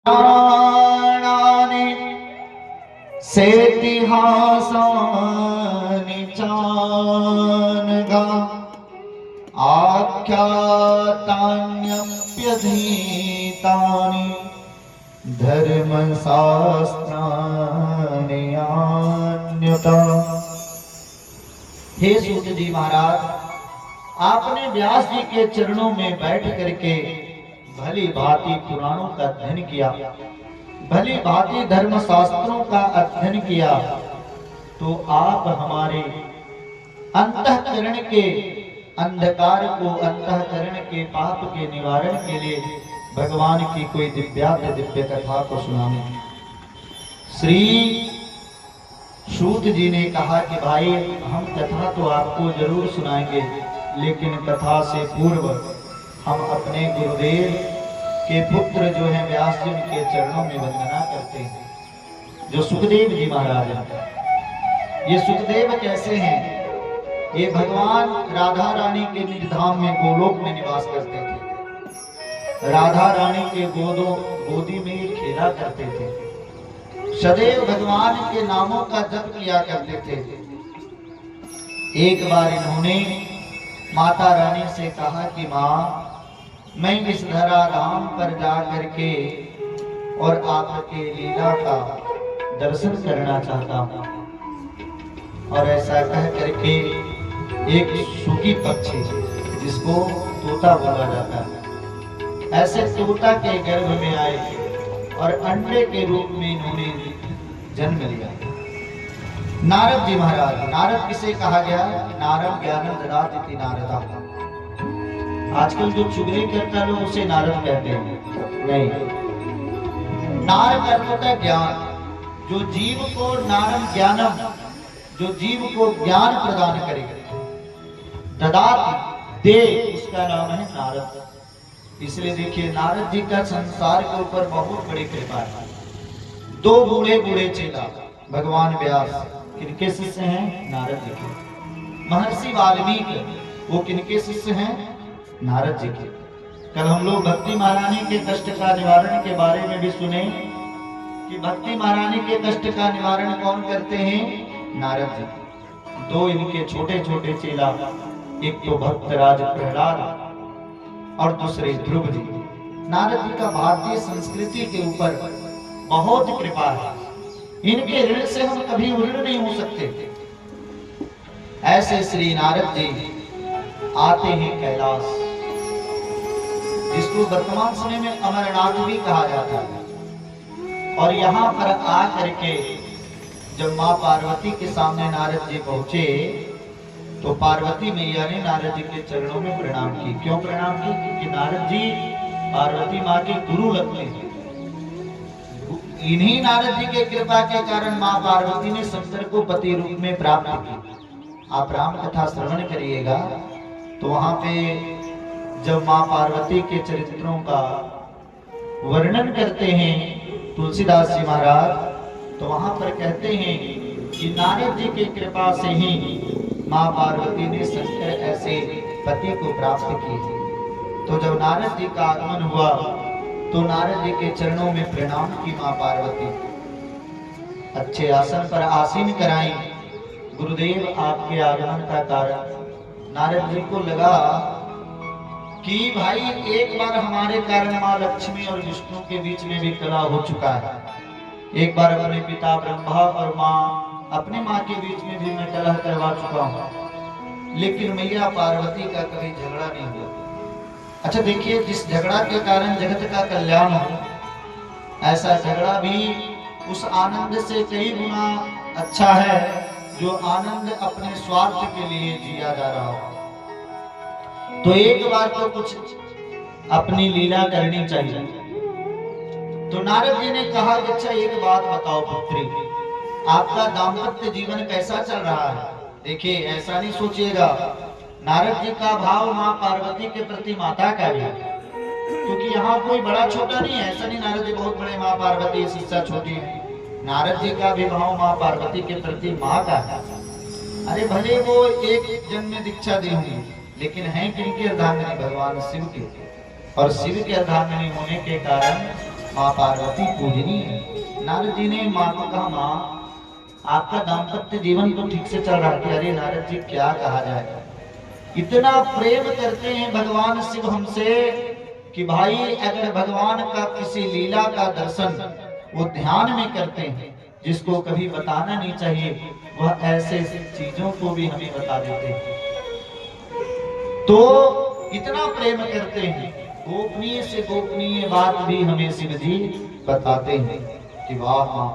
पुराणानि सेतिहासानि चानघा आख्यातान्यप्यधीतानि धर्मशास्त्राणि अन्यथा। हे सूत जी महाराज, आपने व्यास जी के चरणों में बैठ करके भली भांति पुराणों का अध्ययन किया, भली भांति धर्म शास्त्रों का अध्ययन किया, तो आप हमारे अंतःकरण के अंधकार को, अंतःकरण के पाप के निवारण के लिए भगवान की कोई दिव्य कथा को सुनाने। श्री सूत जी ने कहा कि भाई, हम कथा तो आपको जरूर सुनाएंगे, लेकिन कथा से पूर्व हम अपने गुरुदेव के पुत्र जो हैं व्यास जी के चरणों में वंदना करते हैं, जो सुखदेव जी महाराज हैं। ये सुखदेव कैसे हैं? ये भगवान राधा रानी के निज धाम में गोलोक में निवास करते थे। राधा रानी के गोदी में खेला करते थे, सदैव भगवान के नामों का जप किया करते थे। एक बार इन्होंने माता रानी से कहा कि माँ, मैं इस धरा धाम पर जा करके और आपके लीला का दर्शन करना चाहता हूँ। और ऐसा कह करके एक सूखी पक्षी, जिसको तोता बोला जाता है, ऐसे तोता के गर्भ में आए और अंडे के रूप में इन्होंने जन्म लिया। नारद जी महाराज, नारद किसे कहा गया? नारद ज्ञानम ददाति नारदा। आजकल जो चुगली करता लोग उसे नारद कहते हैं, नहीं। नारद अर्थ होता है ज्ञान। जो जीव को नारद ज्ञानम, जो जीव को ज्ञान प्रदान करेगा, ददाति दे, उसका नाम है नारद। इसलिए देखिए, नारद जी का संसार के ऊपर बहुत बड़ी कृपा है। दो बूढ़े बूढ़े चेला भगवान व्यास किनके शिष्य हैं? नारद जी के। महर्षि वाल्मीकि वो किनके शिष्य हैं? नारद जी के। कल हम लोग भक्ति महारानी के कष्ट का निवारण के बारे में भी सुने कि भक्ति महारानी के कष्ट का निवारण कौन करते हैं? नारद जी। दो इनके छोटे छोटे चेला, एक तो भक्तराज प्रहलाद और दूसरे ध्रुव जी। नारद जी का भारतीय संस्कृति के ऊपर बहुत कृपा है। इनके ऋण से हम कभी ऋण नहीं हो सकते। ऐसे श्री नारद जी आते हैं कैलाश, जिसको वर्तमान समय में अमरनाथ भी कहा जाता है। और यहाँ पर आ करके जब माँ पार्वती के सामने नारद जी पहुंचे, तो पार्वती मैया ने नारद जी के चरणों में प्रणाम की। क्यों प्रणाम की? क्योंकि नारद जी पार्वती माँ के गुरु लगते हैं। इन्हीं नारद जी के कृपा के कारण माँ पार्वती ने शंकर को पति रूप में प्राप्त की। आप राम कथा श्रवण करिएगा तो वहां पे जब माँ पार्वती के चरित्रों का वर्णन करते हैं तुलसीदास जी महाराज, तो वहां पर कहते हैं कि नारद जी की कृपा से ही माँ पार्वती ने शंकर ऐसे पति को प्राप्त की। तो जब नारद जी का आगमन हुआ तो नारद जी के चरणों में प्रणाम की माँ पार्वती, अच्छे आसन पर आसीन कराई। गुरुदेव आपके आगमन का कारण। नारद जी को लगा कि भाई, एक बार हमारे कारण माँ लक्ष्मी और विष्णु के बीच में भी कलह हो चुका है। एक बार अपने पिता ब्रह्मा और माँ, अपनी माँ के बीच में भी मैं कलह करवा चुका हूँ, लेकिन मैया पार्वती का कभी झगड़ा नहीं हुआ। अच्छा देखिए, जिस झगड़ा के कारण जगत का कल्याण हो, ऐसा झगड़ा भी उस आनंद से कई गुना अच्छा है जो आनंद अपने स्वार्थ के लिए जिया जा रहा हो। तो एक बार तो कुछ अपनी लीला करनी चाहिए। तो नारद जी ने कहा कि अच्छा एक बात बताओ पुत्री, आपका दाम्पत्य जीवन कैसा चल रहा है? देखिए, ऐसा नहीं सोचिएगा, नारद जी का भाव माँ पार्वती के प्रति माता का भी, क्योंकि यहाँ कोई बड़ा छोटा नहीं है। ऐसा नहीं नारद जी बहुत बड़े, माँ पार्वती शिष्या छोटी है। नारद जी का भी भाव माँ पार्वती के प्रति माँ का है। अरे भले वो एक जन्म में दीक्षा दी होंगी, लेकिन हैं किनके अर्धांगिनी? भगवान शिव के। और शिव के अर्धांगिनी होने के कारण माँ पार्वती पूजनीय है। नारद जी ने माँ को कहा, माँ आपका दाम्पत्य जीवन तो ठीक से चल रहा है। अरे नारद जी क्या कहा जाए, इतना प्रेम करते हैं भगवान शिव हमसे कि भाई अगर भगवान का किसी लीला का दर्शन वो ध्यान में करते हैं, जिसको कभी बताना नहीं चाहिए, वह ऐसे चीजों को भी हमें बता देते हैं। तो इतना प्रेम करते हैं, गोपनीय से गोपनीय बात भी हमें शिव जी बताते हैं कि वाह माँ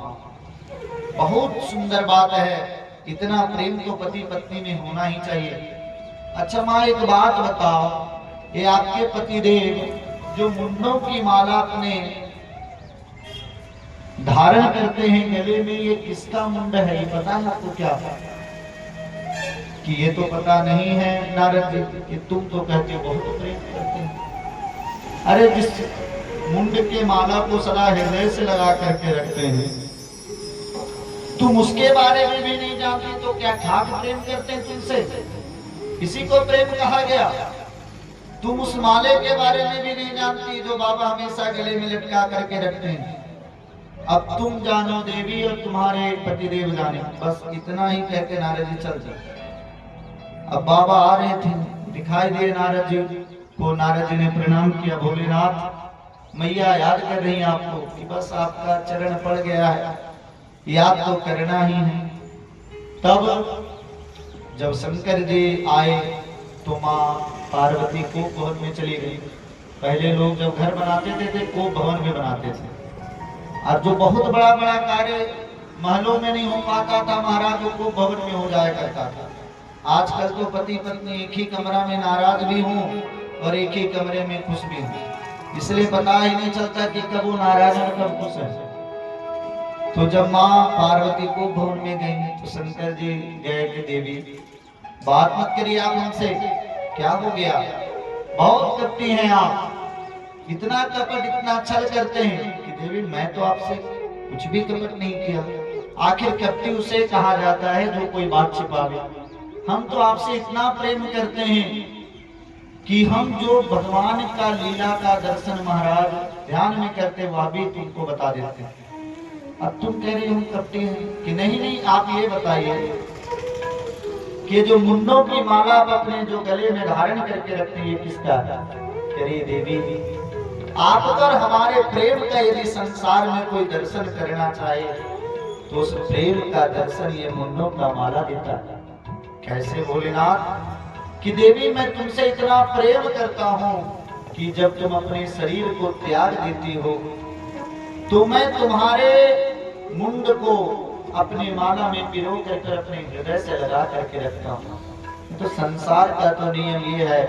बहुत सुंदर बात है, इतना प्रेम तो पति पत्नी में होना ही चाहिए। अच्छा माँ एक बात बताओ, ये आपके पतिदेव जो मुंडों की माला अपने धारण करते हैं गले में, ये किसका मुंड है, ये पता है आपको क्या? कि ये तो पता नहीं है नारद जी, कि तुम तो कहते हो बहुत प्रेम करते हैं। अरे जिस मुंड के माला को सदा हृदय से लगा करके रखते हैं, तुम उसके बारे में भी नहीं जानते तो क्या खाक प्रेम करते हैं तुमसे? इसी को प्रेम कहा गया। तुम उस माले के बारे में भी नहीं जानती जो बाबा हमेशा गले में लटका करके रखते हैं। अब तुम जानो देवी और तुम्हारे पतिदेव जाने, बस इतना ही कह के नारद जी चल जाए। अब बाबा आ रहे थे, दिखाई दिए नारद जी को। नारद जी ने प्रणाम किया, भोलेनाथ मैया याद कर रही हैं आपको कि बस आपका चरण पड़ गया है, याद तो करना ही है। तब जब शंकर जी आए तो माँ पार्वती कोप भवन में चली गई। पहले लोग जब घर बनाते थे कोप भवन में बनाते थे, और जो बहुत बड़ा बड़ा कार्य महलों में नहीं हो पाता था महाराज, वो कोप भवन में हो जाया करता था। आजकल तो पति पत्नी एक ही कमरा में नाराज भी हों और एक ही कमरे में खुश भी हों, इसलिए पता ही नहीं चलता कि कब वो नाराज है कब खुश है। तो जब माँ पार्वती को भवन में गई तो शंकर जी गए कि देवी बात मत करिए आप हमसे, क्या हो गया, बहुत कपटी हैं आप, इतना कपट इतना छल करते हैं। कि देवी मैं तो आपसे कुछ भी कपट नहीं किया। आखिर कपटी उसे कहा जाता है जो कोई बात छिपावे। हम तो आपसे इतना प्रेम करते हैं कि हम जो भगवान का लीला का दर्शन महाराज ध्यान में करते वह भी तुमको बता देते हैं। अब तुम कह रहे हो हम कपटी हैं कि नहीं नहीं, आप ये बताइए कि जो मुंडों की माला आप अपने जो गले में धारण करके रखते हैं किसका? करिए देवी आप अगर हमारे प्रेम का यदि संसार में कोई दर्शन करना चाहे तो उस प्रेम का दर्शन ये मुंडों का माला देता है। कैसे भोलेनाथ? कि देवी मैं तुमसे इतना प्रेम करता हूँ कि जब तुम अपने शरीर को त्याग देती हो तो मैं तुम्हारे मुंड को अपने माला में पिरो कर अपने हृदय से लगा करके रखता हूँ। तो संसार का तो नियम ये है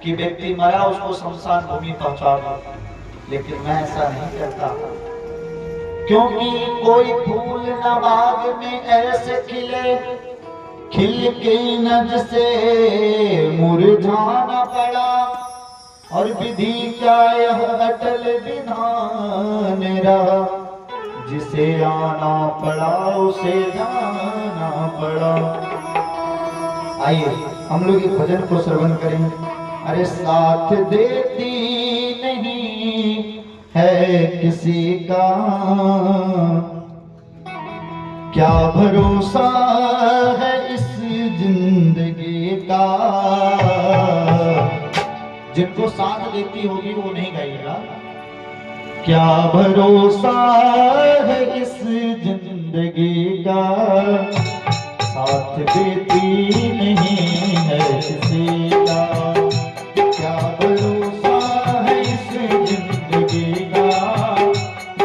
कि व्यक्ति मरा उसको शमशान भूमि पहुंचा दो, लेकिन मैं ऐसा नहीं करता, क्योंकि कोई फूल न बाग में ऐसे खिले खिल के नज से मुरझाना पड़ा, और विधि का यह अटल विधान रहा, जिसे आना पड़ा उसे जाना पड़ा। आइए हम लोग एक भजन को श्रवण करेंगे। अरे साथ देती नहीं है किसी का, क्या भरोसा है इस जिंदगी का। जिनको साथ देती होगी वो नहीं गाइएगा। क्या भरोसा है इस जिंदगी का, साथ देती नहीं है किसी का। क्या भरोसा है इस जिंदगी का,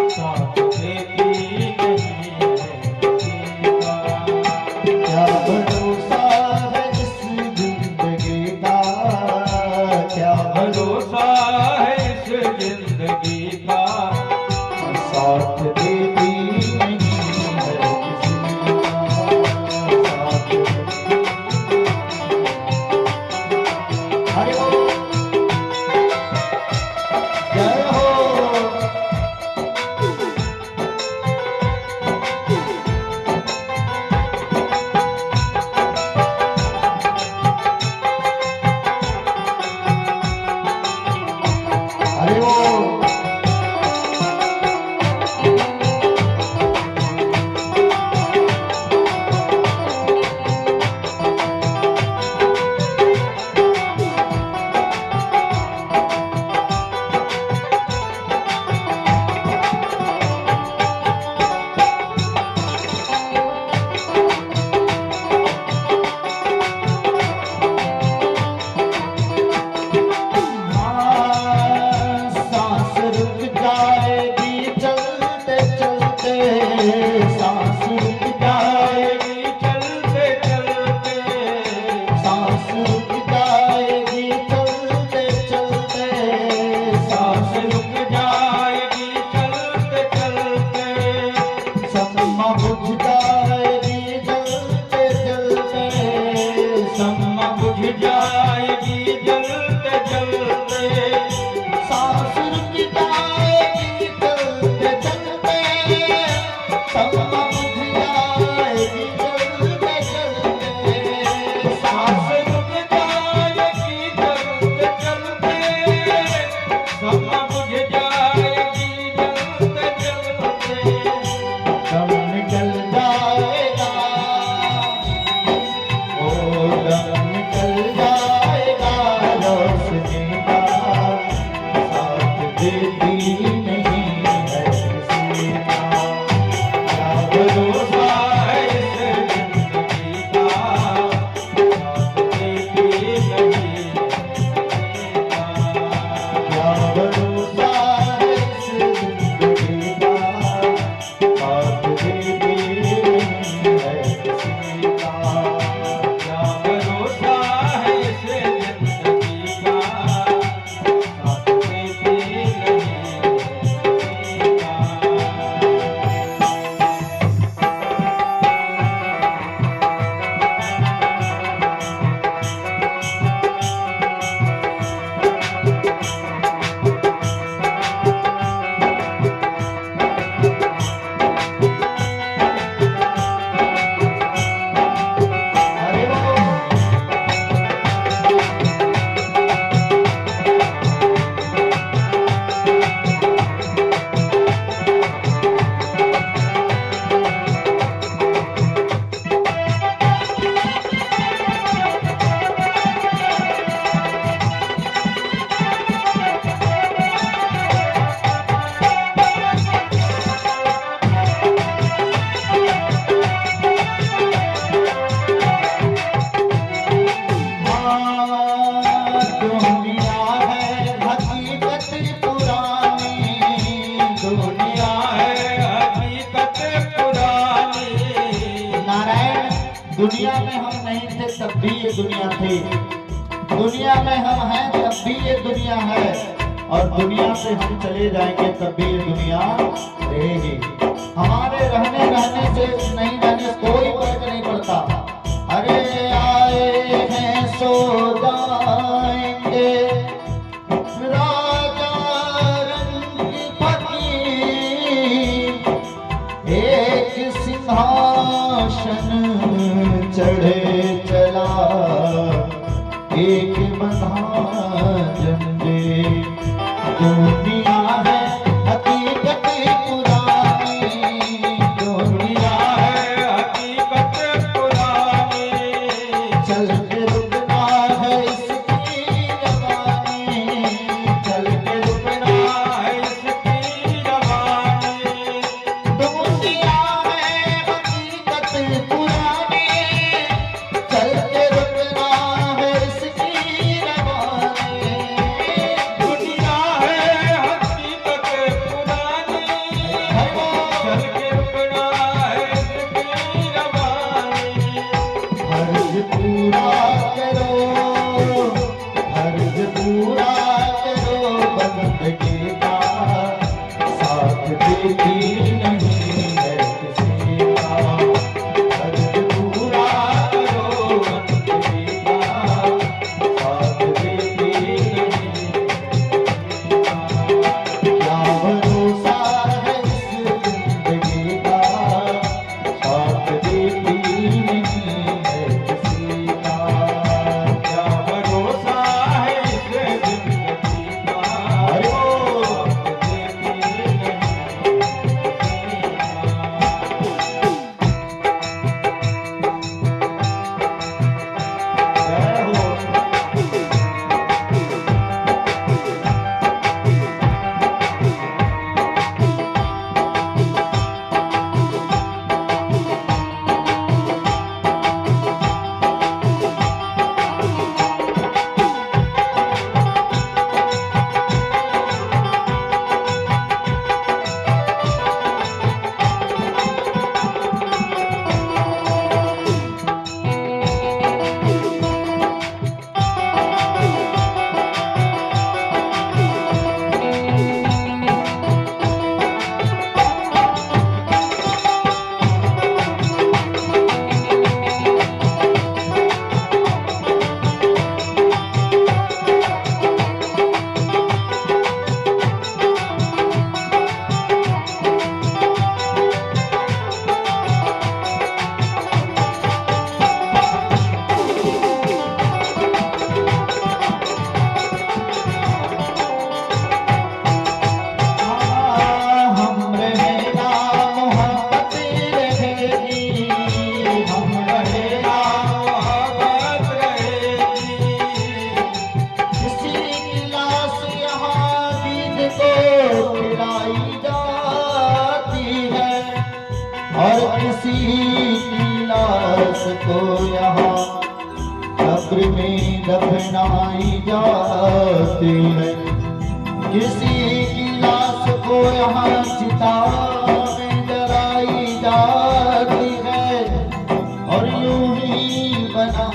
साथ देती नहीं है किसी का। क्या भरोसा है इस जिंदगी का, क्या भरोसा है इस जिंदगी का, साथ देती नहीं है किसी का, साथ। हरि बोल, जय हो। हरि बोल। दुनिया में हम नहीं थे तब भी ये दुनिया थी, दुनिया में हम हैं तब भी ये दुनिया है, और दुनिया से हम चले जाएंगे तब भी ये दुनिया रहेगी। हमारे रहने से नहीं रहने से कोई फर्क नहीं पड़ता। अरे आए हैं सो जाएंगे, राजा रंग फकीर एक सिंहासन चढ़े चला, एक बंधन दे। दुनिया है हकीकत पुरानी, दुनिया है हकीकत पुरानी, चल के रुकना है इसकी जवानी, चल के रुकना है इसकी जवानी। दुनिया है हकीकत पुरानी, चल के रुकना है इसकी जवानी। दुनिया है हकीकत पुरानी, चल के रुकना है इसकी जवानी। फर्ज पूरा करो, फर्ज पूरा करो, बंदगी का साथ देती नहीं है किसी का। फर्ज पूरा करो, बंदगी का साथ देती नहीं है। क्या भरोसा है इस जिंदगी का, साथ देती नहीं है किसी का। क्या भरोसा है इस जिंदगी का, साथ देती नहीं है हम रहेगा मोहब्बत रहेगी, हम रहेगा मोहब्बत रहेगी। किसी की लाश यहाँ दीद को खिलाई जाती है, और किसी की लाश को यहाँ कब्र में दफनाई जाती है। किसी की लाश को यहाँ चिता में जलाई जाती है, और यूं ही बना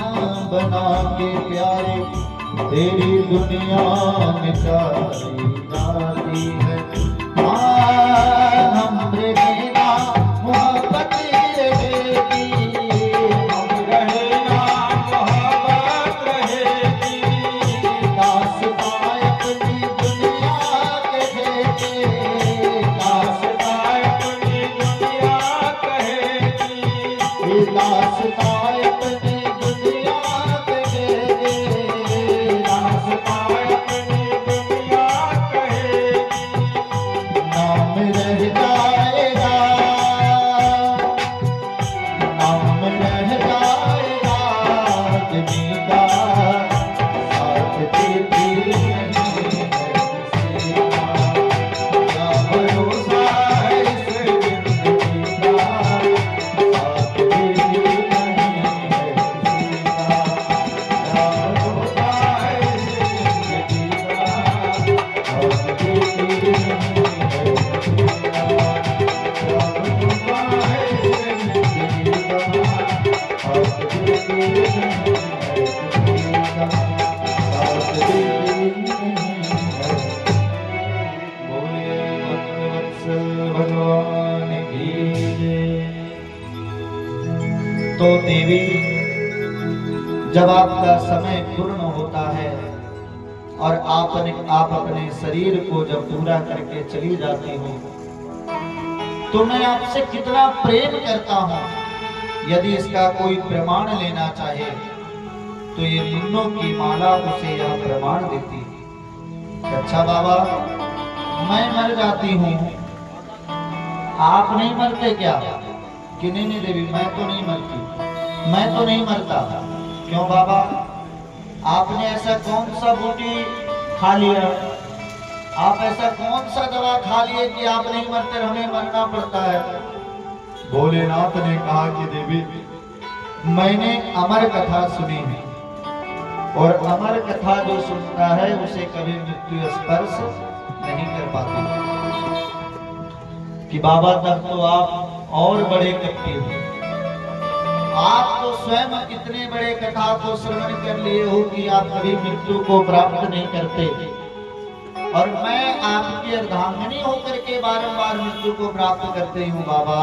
बना के प्यारे तेरी दुनिया में चली जाती है। हम रहेगा मोहब्बत रहेगी, हम रहेगा मोहब्बत रहेगी। दास्तां अपनी दुनिया कहेगी, दास्तां अपनी दुनिया कहेगी, दास्तां अपनी दुनिया कहेगी, दास्तां अपनी दुनिया कहेगी। नाम रह जाएगा, नाम रह जाएगा आदमी का, साथ देती नहीं है किसी का। क्या भरोसा है इस जिंदगी का, साथ देती नहीं है किसी का। क्या भरोसा है इस जिंदगी का, साथ देती नहीं है किसी का। भगवान की जय। तो देवी, जब आपका समय पूर्ण होता है और आप अपने शरीर को जब पूरा करके चली जाती हो, तो मैं आपसे कितना प्रेम करता हूं। यदि इसका कोई प्रमाण लेना चाहे तो ये मुन्नों की माला उसे यह प्रमाण देती है। अच्छा बाबा, मैं मर जाती हूँ, आप नहीं मरते क्या? कि नहीं देवी, मैं तो नहीं मरती, मैं तो नहीं मरता। क्यों बाबा, आपने ऐसा कौन सा बूटी खा लिया, आप ऐसा कौन सा दवा खा लिए कि आप नहीं मरते, हमें मरना पड़ता है? भोलेनाथ ने कहा कि देवी, मैंने अमर कथा सुनी है और अमर कथा जो सुनता है उसे कभी मृत्यु स्पर्श नहीं कर पाती। कि बाबा, तब तो आप और बड़े कपटी हो, आप तो स्वयं इतने बड़े कथा को श्रवण कर लिए हो कि आप कभी मृत्यु को प्राप्त नहीं करते, और मैं आपकी अर्धांगिनी होकर के बारंबार मृत्यु को प्राप्त करते हूँ। बाबा,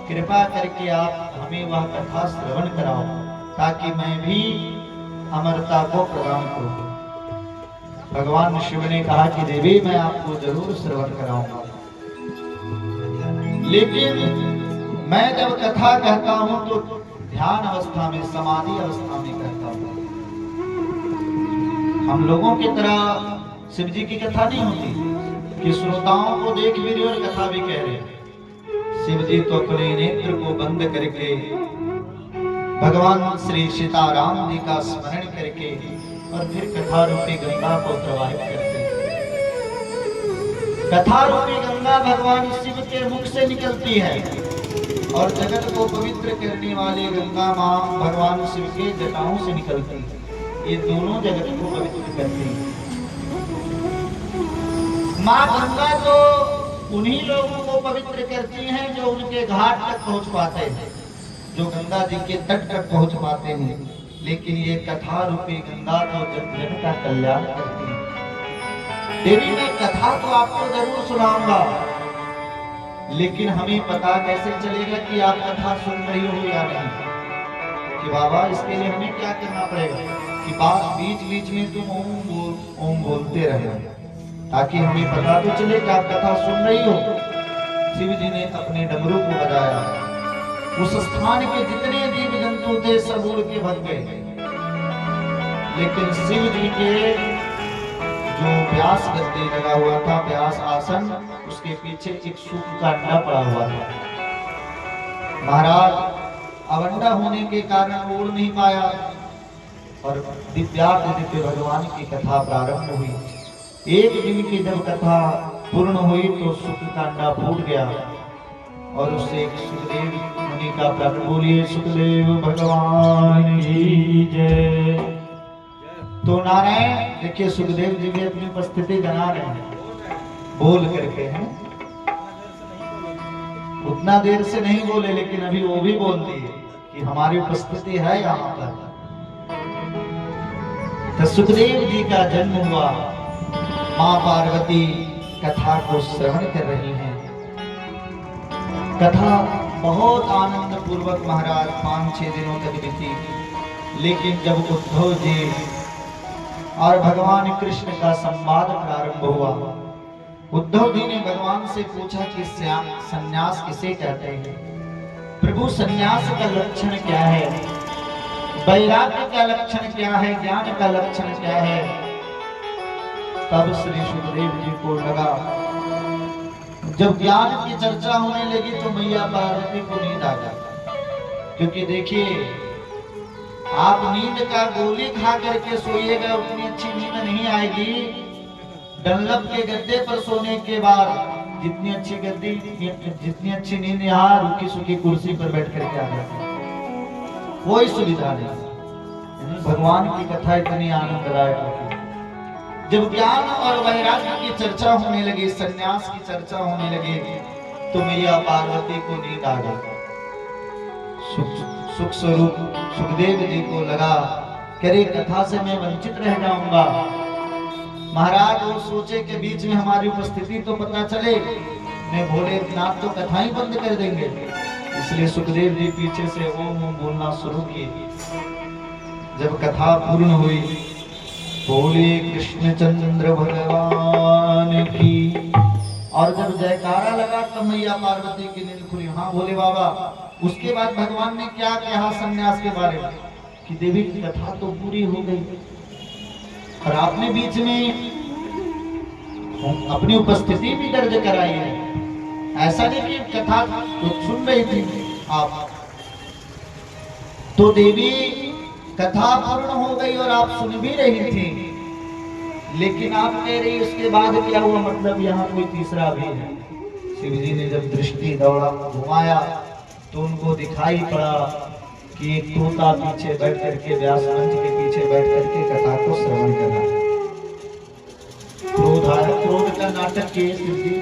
कृपा करके आप हमें वह कथा श्रवण कराओ ताकि मैं भी अमरता को प्रदान करूं। भगवान शिव ने कहा कि देवी, मैं आपको जरूर श्रवण कराऊंगा, लेकिन मैं जब कथा कहता हूं तो ध्यान अवस्था में, समाधि अवस्था में कहता हूं। हम लोगों की तरह शिव जी की कथा नहीं होती कि श्रोताओं को देख भी रहे और कथा भी कह रहे। शिव जी तो अपने नेत्र को बंद करके भगवान श्री सीताराम जी का स्मरण करके और फिर कथा रूपी गंगा को प्रवाहित करते। कथा रूपी गंगा भगवान शिव के मुख से निकलती है और जगत को पवित्र करने वाली गंगा मां भगवान शिव के जटाओं से निकलती है। ये दोनों जगत को पवित्र करती है। मां गंगा तो उन्हीं लोगों को पवित्र करती हैं जो उनके घाट तक पहुंच पाते हैं, जो गंगा जी के तट तक पहुंच पाते हैं। लेकिन ये कथा रूपी गंगा तो जन जन का कल्याण करती है। देवी, मैं कथा तो आपको जरूर सुनाऊंगा, लेकिन हमें पता कैसे चलेगा कि आप कथा सुन रही हो या नहीं? कि बाबा, इसके लिए हमें क्या करना पड़ेगा कि बात बीच बीच में तुम ओम बोलते रहे ताकि हमें पता तो चले कि आप कथा सुन रही हो। शिव जी ने अपने डमरू को बजाया, उस स्थान के जितने जीव जंतु थे सब उड़ के भग गए, लेकिन शिव जी के जो व्यास गद्दे लगा हुआ था, व्यास आसन, उसके पीछे एक सूख का अंडा पड़ा हुआ था। महाराज अवंडा होने के कारण उड़ नहीं पाया और दिव्य भगवान की कथा प्रारंभ हुई। एक दिन की जब कथा पूर्ण हुई तो सुख का अंडा फूट गया और उससे एक सुखदेव मुनि का प्राण। बोलिए सुखदेव भगवान की जय। तो नारायण, देखिए सुखदेव जी भी अपनी उपस्थिति जना रहे हैं, बोल करके हैं। उतना देर से नहीं बोले, लेकिन अभी वो भी बोल दिए कि हमारी उपस्थिति है यहाँ पर। तो सुखदेव जी का जन्म हुआ, मां पार्वती कथा को श्रवण कर रही हैं। कथा बहुत आनंद पूर्वक महाराज 5-6 दिनों तक बीती, लेकिन जब उद्धव जी और भगवान कृष्ण का संवाद प्रारंभ हुआ, उद्धव जी ने भगवान से पूछा कि सन्यास किसे कहते हैं? प्रभु, सन्यास का लक्षण क्या है? वैराग्य का लक्षण क्या है? ज्ञान का लक्षण क्या है? तब श्री सुखदेव जी को लगा, जब ज्ञान की चर्चा होने लगी तो मैया पार्वती को नींद आ गई। क्योंकि देखिए, आप नींद का गोली खा करके सोइएगा, उतनी अच्छी नींद नहीं आएगी। डनलप के गद्दे पर सोने के बाद जितनी अच्छी नींद यहाँ रुकी सुखी कुर्सी पर बैठ करके आ जाती, कोई सुविधा नहीं। भगवान की कथा इतनी आनंददायक होती। जब ज्ञान और वैराग्य की चर्चा होने लगी, सन्यास की चर्चा होने लगी, तो मैया पार्वती को नींद आ गई। सुख स्वरूप सुखदेव जी को लगा, करे कथा से मैं वंचित रह जाऊंगा। महाराज वो सोचे के बीच में हमारी उपस्थिति तो पता चले, ने भोलेनाथ तो कथा ही बंद कर देंगे। इसलिए सुखदेव जी पीछे से ओम ओम बोलना शुरू किए। जब कथा पूर्ण हुई, बोले कृष्ण चंद्र भगवान की, और जब जयकारा लगा तब मैया पार्वती की नींद खुली। हाँ भोले बाबा, उसके बाद भगवान ने क्या कहा सन्यास के बारे में कि देवी की कथा तो पूरी हो गई और आपने बीच में अपनी उपस्थिति भी दर्ज कराई है। ऐसा नहीं कि कथा तो सुन रही थी आप, तो देवी कथा पूर्ण हो गई और आप सुन भी रही थी, लेकिन आप कह रही उसके बाद क्या हुआ, मतलब यहाँ कोई तीसरा भी है। शिव जी ने जब दृष्टि दौड़ा घुमाया तो उनको दिखाई पड़ा कि एक तोता पीछे बैठ करके, व्यास मंच के पीछे बैठ करके कथा को श्रवण कर रहा है। क्रोध आया, क्रोध का नाटक किए शिव जी।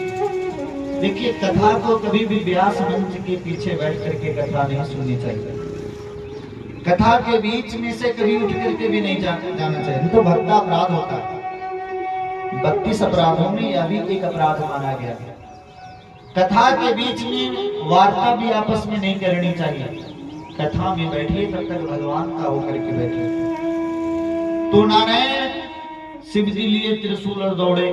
देखिए, कथा को कभी भी व्यास मंच के पीछे बैठ करके कथा नहीं सुननी चाहिए। कथा के बीच में से कभी उठ करके भी नहीं जाना चाहिए, तो भक्ता अपराध होता है। 32 अपराधों में यह भी एक अपराध माना गया है। कथा के बीच में वार्ता भी आपस में नहीं करनी चाहिए। कथा में बैठिए तब तक भगवान का होकर के बैठिए। तो नारायण शिव जी लिए त्रिशूल और दौड़े।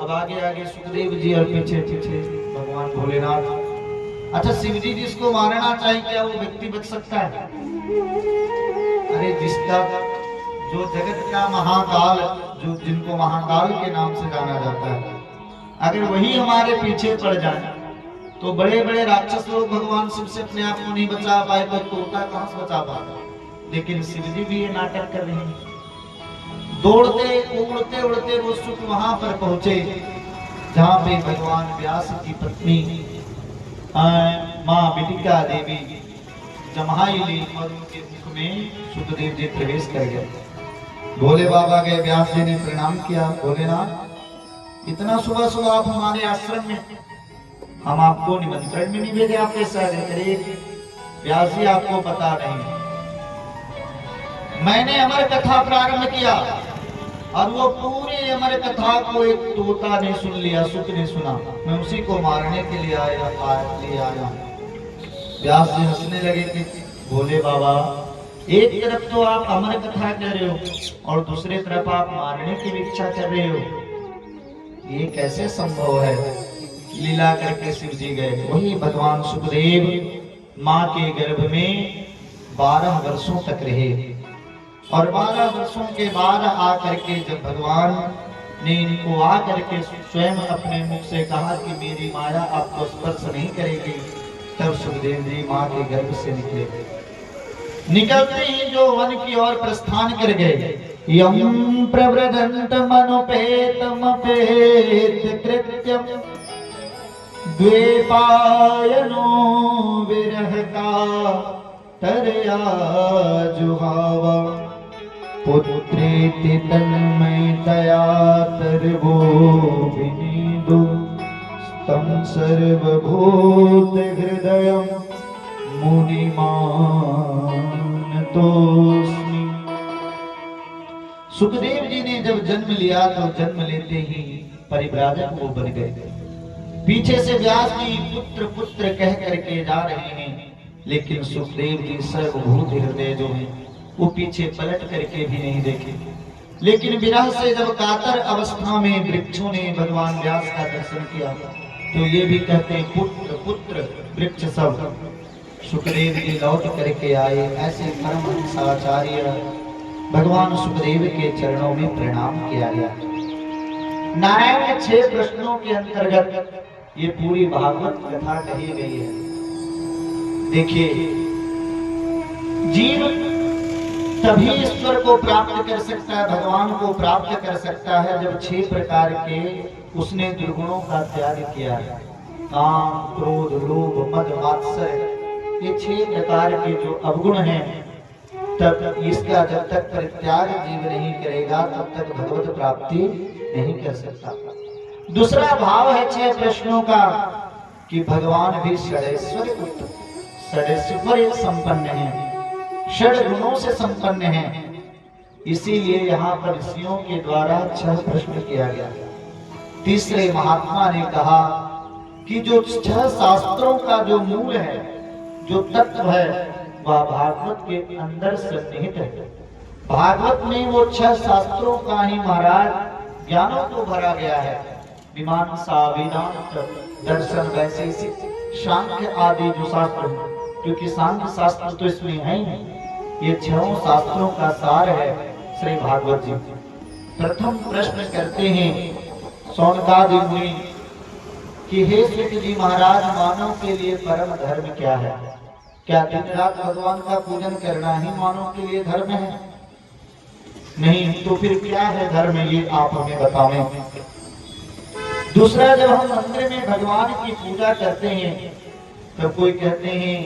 अब आगे आगे सुखदेव जी और पीछे पीछे भगवान भोलेनाथ। अच्छा, शिव जी जिसको मारना चाहे क्या वो व्यक्ति बच सकता है? अरे जिसका, जो जगत का महाकाल, जो जिनको महाकाल के नाम से जाना जाता है, अगर वही हमारे पीछे पड़ जाए तो बड़े बड़े राक्षस लोग भगवान शिव से अपने आप को नहीं बचा पाए तो तोता कहां से बचा पाए। लेकिन शिव जी भी ये नाटक कर रहे हैं। दौड़ते उड़ते उड़ते वो सुख वहां पर पहुंचे जहां पे भगवान व्यास की पत्नी मां बिटिका देवी जमाई ली और उनके मुख में सुखदेव जी प्रवेश कर गए। भोले बाबा गए, व्यास जी ने प्रणाम किया। भोलेनाथ, इतना सुबह सुबह आप हमारे आश्रम में, हम आपको निमंत्रण में नहीं भेजे, आप कैसे आ गए? व्यास जी आपको पता नहीं, मैंने अमर कथा प्रारंभ किया और वो पूरी अमर कथा को एक तोता ने सुन लिया, सुख ने सुना। मैं उसी को मारने के लिए आया। व्यास जी हंसने लगे कि भोले बाबा, एक तरफ तो आप अमर कथा कह रहे हो और दूसरी तरफ आप मारने की इच्छा कर रहे हो, ये कैसे संभव है? लीला करके शिव जी गए। वही भगवान सुखदेव मां के गर्भ में 12 वर्षों तक रहे और 12 वर्षों के बाद आकर के जब भगवान ने इनको आकर के स्वयं अपने मुख से कहा कि मेरी माया आपको स्पर्श नहीं करेगी, तब सुखदेव जी मां के गर्भ से निकले। निकलते ही जो वन की ओर प्रस्थान कर गए। यम प्रव्रजंत मनुपेतमपेत कृत्यम द्वेपायनो विरह का तरया जुहावा पुत्रेति तन्मयतया तरवो विनीदो तं सर्वभूत हृदयं मुनिमान तोस्मि। सुखदेव जी ने जब जन्म लिया तो जन्म लेते ही परिव्राजक वो बन गए। पीछे से व्यास जी पुत्र पुत्र कह करके जा रहे हैं, लेकिन सुखदेव जी सर्वभूत हृदय जो है वो पीछे पलट करके भी नहीं देखे। लेकिन विरह से जब कातर अवस्था में वृक्षों ने भगवान व्यास का दर्शन किया तो ये भी कहते हैं पुत्र पुत्र वृक्ष सब। सुखदेव जी लौट करके आए। ऐसे परमहंसाचार्य भगवान सुखदेव के चरणों में प्रणाम किया गया। नारायण के 6 प्रश्नों के अंतर्गत ये पूरी भागवत कथा कही गई है। देखिए, जीव तभी ईश्वर को प्राप्त कर सकता है, भगवान को प्राप्त कर सकता है, जब 6 प्रकार के उसने दुर्गुणों का त्याग किया है। काम, क्रोध, लोभ, मद, मात्सर्य, ये 6 प्रकार के जो अवगुण हैं, तब इसका जब तक परित्याग जीव नहीं करेगा तब तक भगवत प्राप्ति नहीं कर सकता। दूसरा भाव है 6 प्रश्नों का कि भगवान भी षडैश्वर्य संपन्न है, षड गुणों से संपन्न है। इसीलिए यहाँ पर ऋषियों के द्वारा 6 प्रश्न किया गया। तीसरे महात्मा ने कहा कि जो 6 शास्त्रों का जो मूल है, जो तत्व है, वह भागवत के अंदर सन्निहित है। भागवत में वो 6 शास्त्रों का ही महाराज ज्ञानों को भरा गया है। मीमांसा, वेदांत, दर्शन, वैशेषिक, सांख्य आदि जो शास्त्र हैं, क्योंकि सांख्य शास्त्र तो इसमें है ही नहीं। ये 6 शास्त्रों का सार है श्री भागवत जी। प्रथम प्रश्न करते हैं सौनकादि मुनि कि हे सूत जी महाराज, मानव के लिए परम धर्म क्या है? क्या दिन रात भगवान का पूजन करना ही मानव के लिए धर्म है? नहीं, तो फिर क्या है धर्म, ये आप हमें बतावें। दूसरा, जब हम मंदिर में भगवान की पूजा करते हैं तो कोई कहते हैं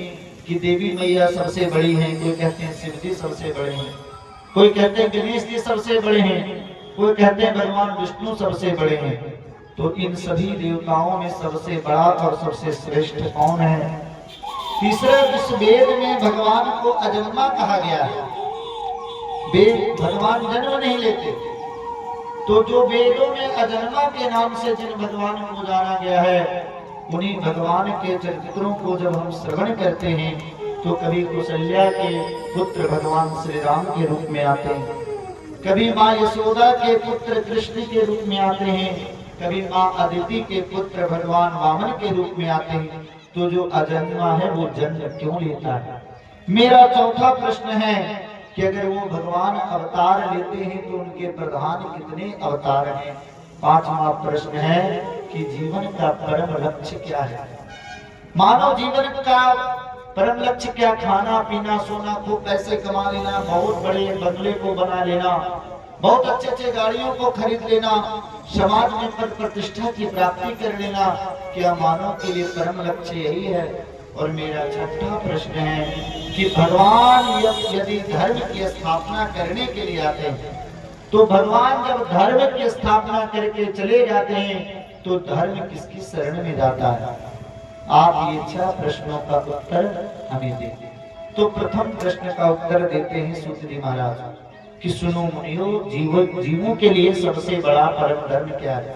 कि देवी मैया सबसे बड़ी हैं, कोई कहते हैं शिव जी सबसे बड़े हैं, कोई कहते हैं गणेश जी सबसे बड़े हैं, कोई कहते हैं भगवान विष्णु सबसे बड़े हैं। तो इन सभी देवताओं में सबसे बड़ा और सबसे श्रेष्ठ कौन है? तीसरा, इस वेद में भगवान को अजन्मा कहा गया है। वेद भगवान जन्म नहीं लेते, तो जो वेदों में अजन्मा के नाम से जिन भगवान को जाना गया है, उन्हीं भगवान के चरित्रों को जब हम श्रवण करते हैं तो कभी कौशल्या के पुत्र भगवान श्री राम के रूप में आते हैं, कभी माँ यशोदा के पुत्र कृष्ण के रूप में आते हैं, कभी माँ अदिति के पुत्र भगवान वामन के रूप में आते हैं। तो जो अजन्मा है वो जन्म क्यों लेता है? मेरा चौथा प्रश्न है कि अगर वो भगवान अवतार लेते हैं तो उनके प्रधान कितने अवतार हैं? पांचवा प्रश्न है कि जीवन का परम लक्ष्य क्या है? मानव जीवन का परम लक्ष्य क्या? खाना पीना, सोना, खूब पैसे कमा लेना, बहुत बड़े बंगले को बना लेना, बहुत अच्छे अच्छे गाड़ियों को खरीद लेना, समाज में पद प्रतिष्ठा की प्राप्ति कर लेना, क्या मानव के लिए परम लक्ष्य यही है? और मेरा छठा प्रश्न है कि भगवान यदि धर्म की स्थापना करने के लिए आते हैं, तो भगवान जब धर्म की स्थापना करके चले जाते हैं तो धर्म किसकी शरण में जाता है? आप ये 6 प्रश्नों का उत्तर हमें दें। तो प्रथम प्रश्न का उत्तर देते हैं सूत जी महाराज कि सुनो मुनियो, जीवों के लिए सबसे बड़ा परम धर्म क्या है?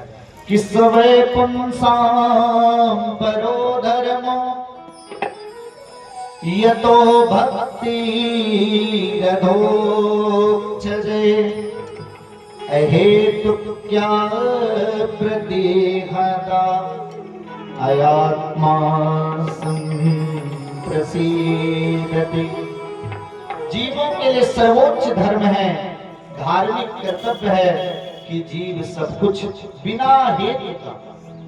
कि सवै पुंसाम परो धर्मो यतो भक्ति गधोक्षजे अहेतु क्या प्रदेहता अयात्मा संप्रसीदति। जीवों के लिए सर्वोच्च धर्म है, धार्मिक कर्तव्य है कि जीव सब कुछ बिना हेतु का,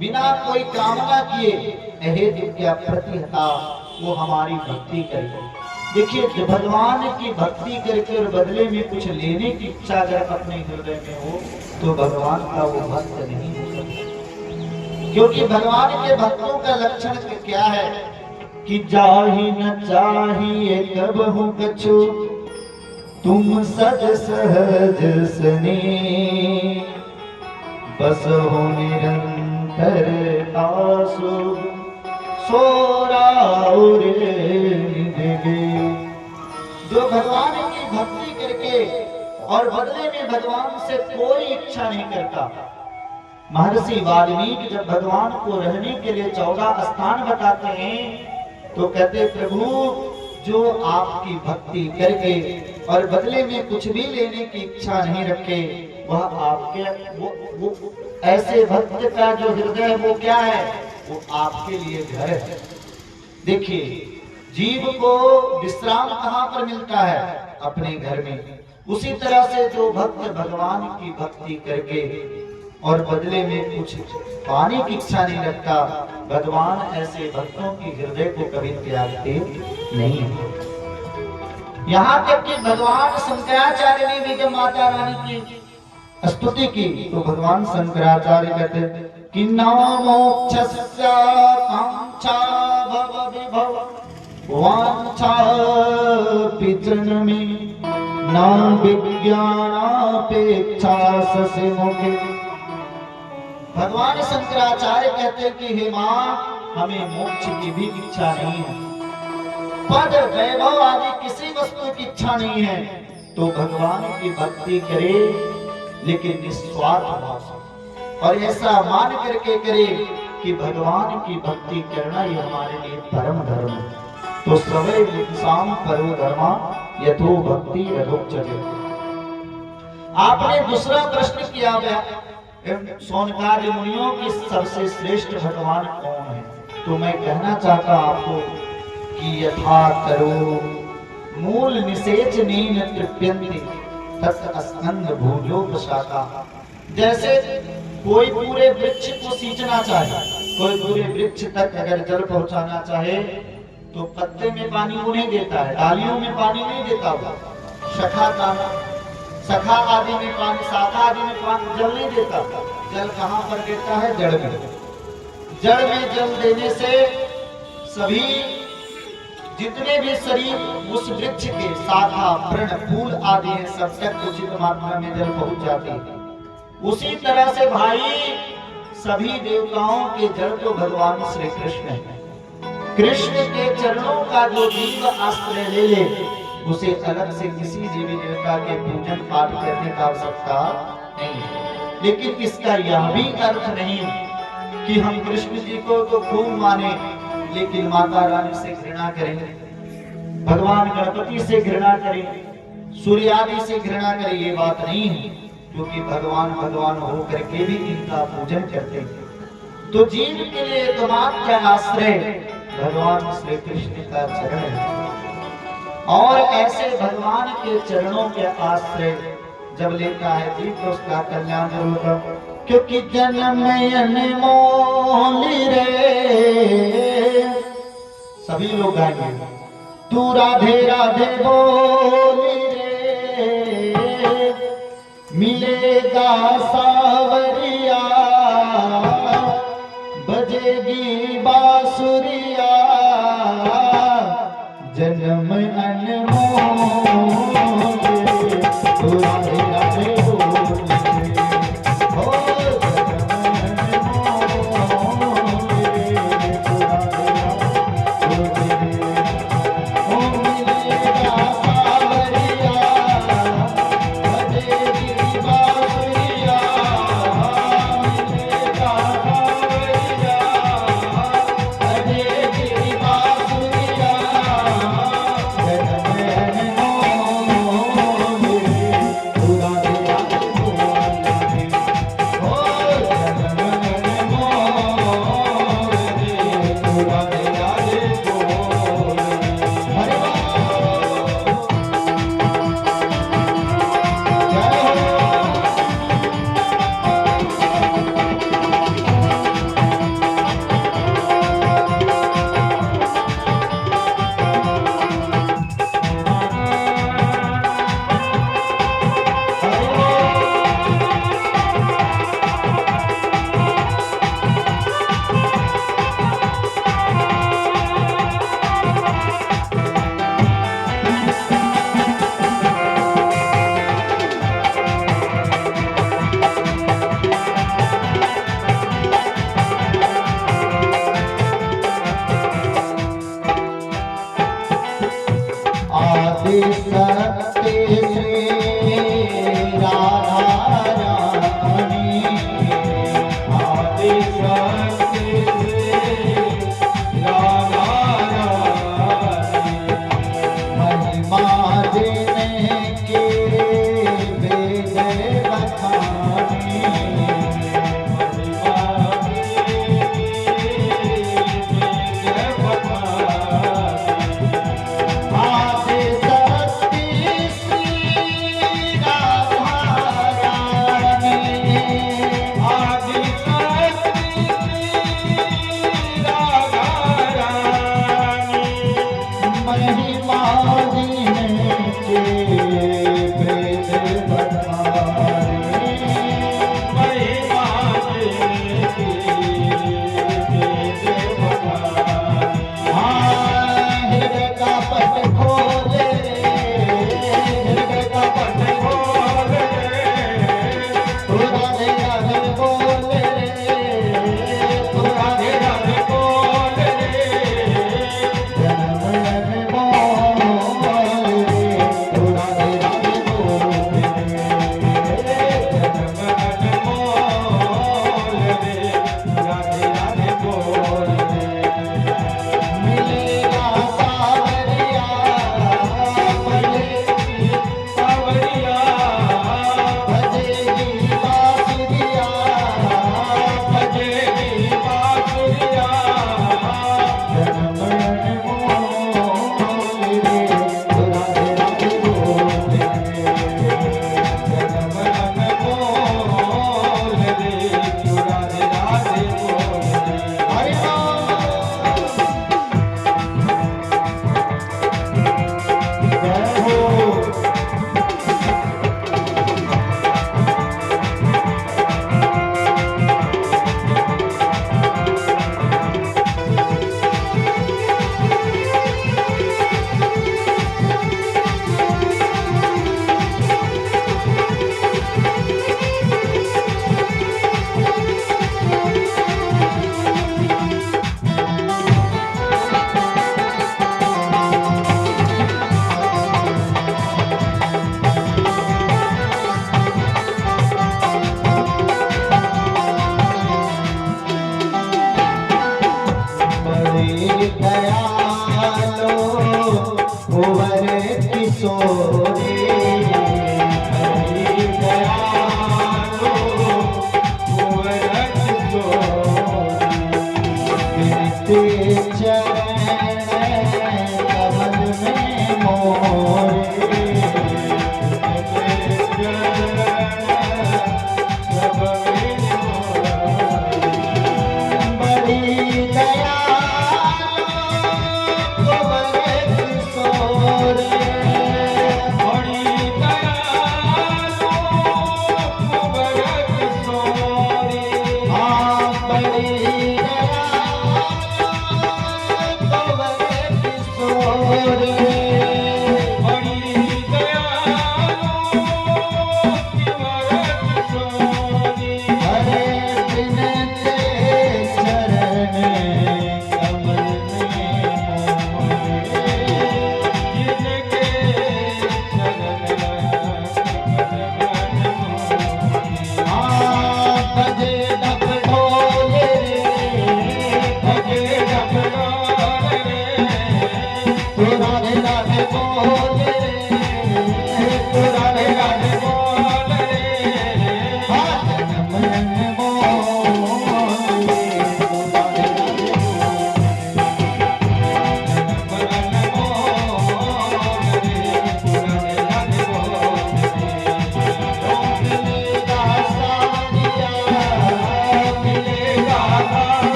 बिना कोई कामना किए, अहेतु क्या प्रतिहता, वो हमारी भक्ति करे। देखिए, जब भगवान की भक्ति करके और बदले में कुछ लेने की इच्छा अगर अपने हृदय में हो तो भगवान का वो भक्त नहीं हो सकता। क्योंकि भगवान के भक्तों का लक्षण क्या है कि जाहि न चाहिए कबहु कछु, तुम सज सहज सने, बस हो निरंतर आसु जो भगवान की भक्ति करके और बदले में भगवान से कोई इच्छा नहीं करता। महर्षि वाल्मीकि जब भगवान को रहने के लिए 14 स्थान बताते हैं तो कहते, प्रभु जो आपकी भक्ति करके और बदले में कुछ भी लेने की इच्छा नहीं रखे, वह आपके वो ऐसे भक्त का जो हृदय है वो क्या है? वो आपके लिए घर है। देखिए, जीव को विश्राम कहाँ पर मिलता है? अपने घर में। उसी तरह से जो भक्त भगवान की भक्ति करके और बदले में कुछ पाने की इच्छा नहीं रखता, भगवान ऐसे भक्तों की हृदय को कभी त्यागते नहीं है। यहाँ तक कि भगवान शंकराचार्य ने भी जब माता रानी की स्तुति की तो भगवान शंकराचार्य कहते कि नामोक्षस्य कांक्षा भव विभव वांछा पितृन में ना विज्ञानापेक्षा ससे मुखे। भगवान शंकराचार्य कहते कि हे माँ, हमें मोक्ष की भी इच्छा नहीं है, पद वैभव आदि किसी वस्तु की इच्छा नहीं है, तो भगवान की भक्ति करे लेकिन निस्वार्थ भाव से, और ऐसा मान करके करे कि भगवान की भक्ति करना ये हमारे लिए परम धर्म है। तो सवै शाम परो धर्मा यथो भक्ति यथोच्चते। आपने दूसरा प्रश्न किया गया सोनकादि मुनियों की सबसे श्रेष्ठ भगवान कौन है। तो मैं कहना चाहता आपको कि यथा करो मूल निषेच नीन तृप्यन्ति तत् स्कंद भूलोक शाखा। जैसे कोई पूरे वृक्ष को सींचना चाहे, कोई पूरे वृक्ष तक अगर जल पहुंचाना चाहे तो पत्ते में पानी वो नहीं देता है, डालियों में पानी नहीं देता वो, शाखा आदि में पानी, शाखा आदि में पानी जल नहीं देता। जल कहाँ पर देता है? जड़ में। जड़ में जल देने से सभी जितने भी शरीर उस वृक्ष के शाखा वृण फूल आदि हैं सब तक उचित मात्रा में जल पहुंच जाती है। उसी तरह से भाई सभी देवताओं के जड़ तो भगवान श्री कृष्ण है। कृष्ण के चरणों का जो जीव आश्रय ले ले उसे अलग से किसी देवी देवता के पूजन पाठ करने का आवश्यकता नहीं। लेकिन इसका यह भी अर्थ नहीं कि हम कृष्ण जी को तो खूब माने लेकिन माता रानी से घृणा करें, भगवान गणपति से घृणा करें, सूर्य आदि से घृणा करें, ये बात नहीं है। क्योंकि भगवान भगवान हो करके भी इनका पूजन करते हैं। तो जीव के लिए एकमात्र आश्रय भगवान श्री कृष्ण का चरण है। और ऐसे भगवान के चरणों के आश्रय जब लेता है जीव तो उसका कल्याण जरूर होगा। क्योंकि जन्म अनमोल रे, सभी लोग गाएंगे, तू राधे राधे बोली रे, मिलेगा सावरिया, बजेगी बांसुरिया, जन्म अनमोल रे, तू राधे राधे बोली रे, हो जन्म अनमोल रे, तू राधे राधे बोली रे, हो मिलेगा सावरिया, बजेगी बांसुरिया, मिलेगा सावरिया, बजेगी बांसुरिया, जन्म अनमोल रे, तू राधे राधे बोली रे, हो जन्म अनमोल रे, तू राधे राधे बोली रे। हरे बोल, जय हो। आदि सत्य श्री राधा रानी, आदि सत्य श्री राधा रानी, महिमा जिनके वेद बखानी, महिमा जिनके वेद बखानी, आदि सत्य दयालो कुंवर किशोरी बड़ी दयालो कुंवर किशोरी गिरते चरण कमल में मोरे बड़ी दयालो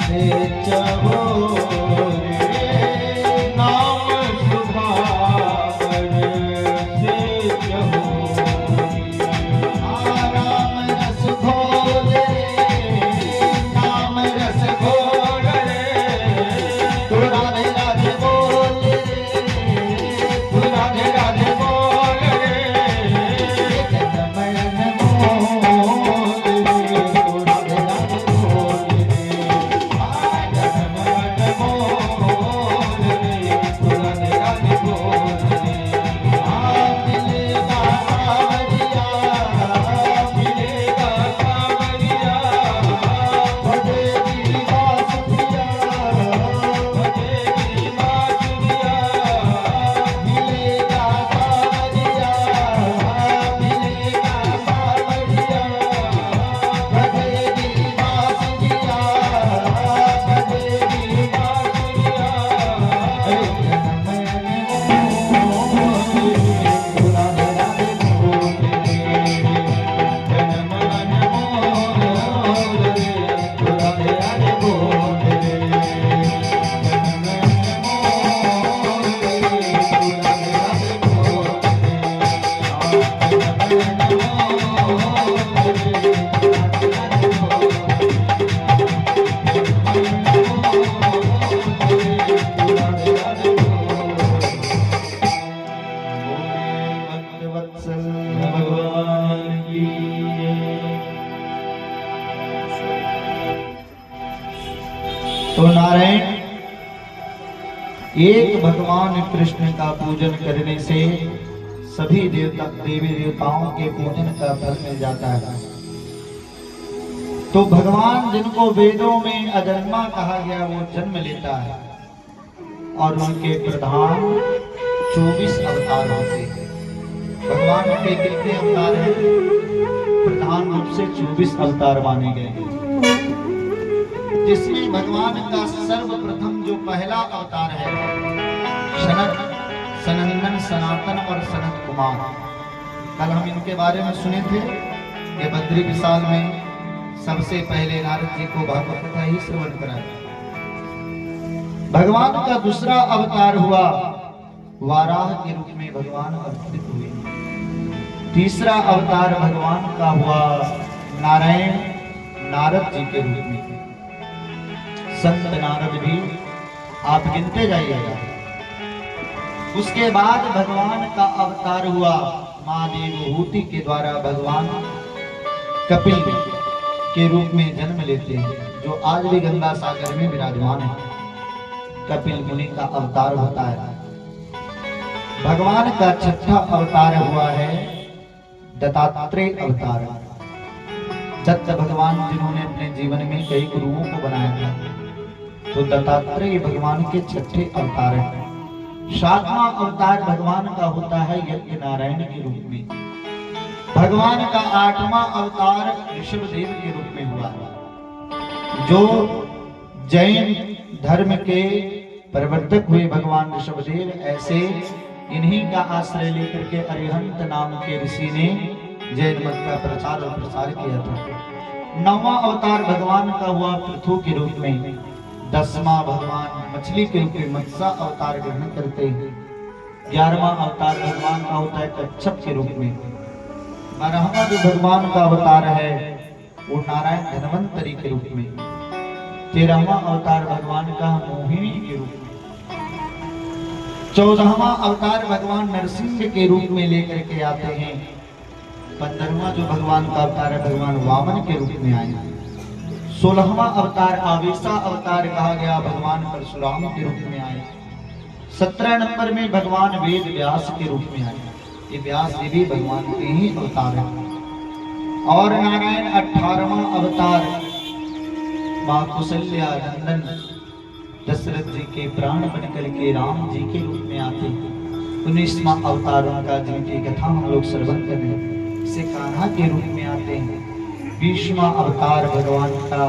से चहो रे नाम सुधाकर से चहो राम रस घोल रे नाम रस घोल रे तू राधे राधे बोल रे तू राधे राधे बोल रे जनमन मोल रे तू राधे राधे बोल रे जनमन मोल रे तू राधे राधे बोल रे मिलेगा कांवरिया मिलेगा कांवरिया बजेगी बांसुरिया बजेगी बांसुरिया मिलेगा कांवरिया मिलेगा कांवरिया बजेगी बांसुरिया बजेगी बांसुरिया अरे वत्सल भगवान की तो नारायण एक भगवान कृष्ण का पूजन करने से सभी देवी देवताओं के पूजन का फल मिल जाता है। तो भगवान जिनको वेदों में अजन्मा कहा गया वो जन्म लेता है और उनके प्रधान 24 अवतार होते हैं। भगवान के कितने अवतार हैं? प्रधान रूप से 24 अवतार माने गए, जिसमें भगवान का सर्वप्रथम जो पहला अवतार है सनत सनंदन सनातन और सनत कुमार। कल हम इनके बारे में सुने थे कि बद्री विशाल में सबसे पहले नारद जी को भागवत कथा ही श्रवण कराया। भगवान का दूसरा अवतार हुआ वाराह के रूप में भगवान अवतरित हुए। तीसरा अवतार भगवान का हुआ नारायण नारद जी के रूप में। संत नारद भी आप गिनते जाइएगा। उसके बाद भगवान का अवतार हुआ मां देवहूति के द्वारा भगवान कपिल के रूप में जन्म लेते हैं, जो आज भी गंगा सागर में विराजमान है। कपिल मुनि का अवतार होता है। भगवान का छठा अवतार हुआ है दत्तात्रेय अवतार। दत्त भगवान जिन्होंने अपने जीवन में कई गुरुओं को बनाया था, तो दत्तात्रेय भगवान के छठे अवतार हैं। सातवां अवतार भगवान का होता है यज्ञ नारायण के रूप में। भगवान का आठवां अवतार ऋषभदेव के रूप में हुआ है, जो जैन धर्म के प्रवर्तक हुए भगवान ऋषभदेव। ऐसे इन्हीं का आश्रय लेकर के अरिहंत नाम के ऋषि ने जैन मत का प्रचार और प्रसार किया था। नौवां अवतार भगवान का हुआ पृथु के रूप में। 10वां भगवान मछली के रूप में मत्स्य अवतार ग्रहण करते हैं। 11वां अवतार भगवान का होता है कच्छप के रूप में। 12वां जो भगवान का अवतार है वो नारायण धन्वंतरी के रूप में। 13वां अवतार भगवान का मोहिनी के रूप में। 14वां अवतार भगवान नरसिंह के रूप में लेकर के आते हैं। 15वां जो भगवान का अवतार है भगवान वामन के रूप में आए। 16वां अवतार आवेशा अवतार कहा गया, भगवान परशुराम के रूप में आए। 17 नंबर में भगवान वेद व्यास के रूप में आए। ये व्यास देवी भगवान के ही अवतार है। और नारायण 18वां अवतार मां कौशल्या नंदन दशरथ जी के प्राण बनकर के राम जी के रूप में आते हैं। 19वां अवतार उनका जिनकी कथा हम लोग श्रवण कर रहे हैं, से कान्हा के रूप में आते हैं। 20वां अवतार भगवान का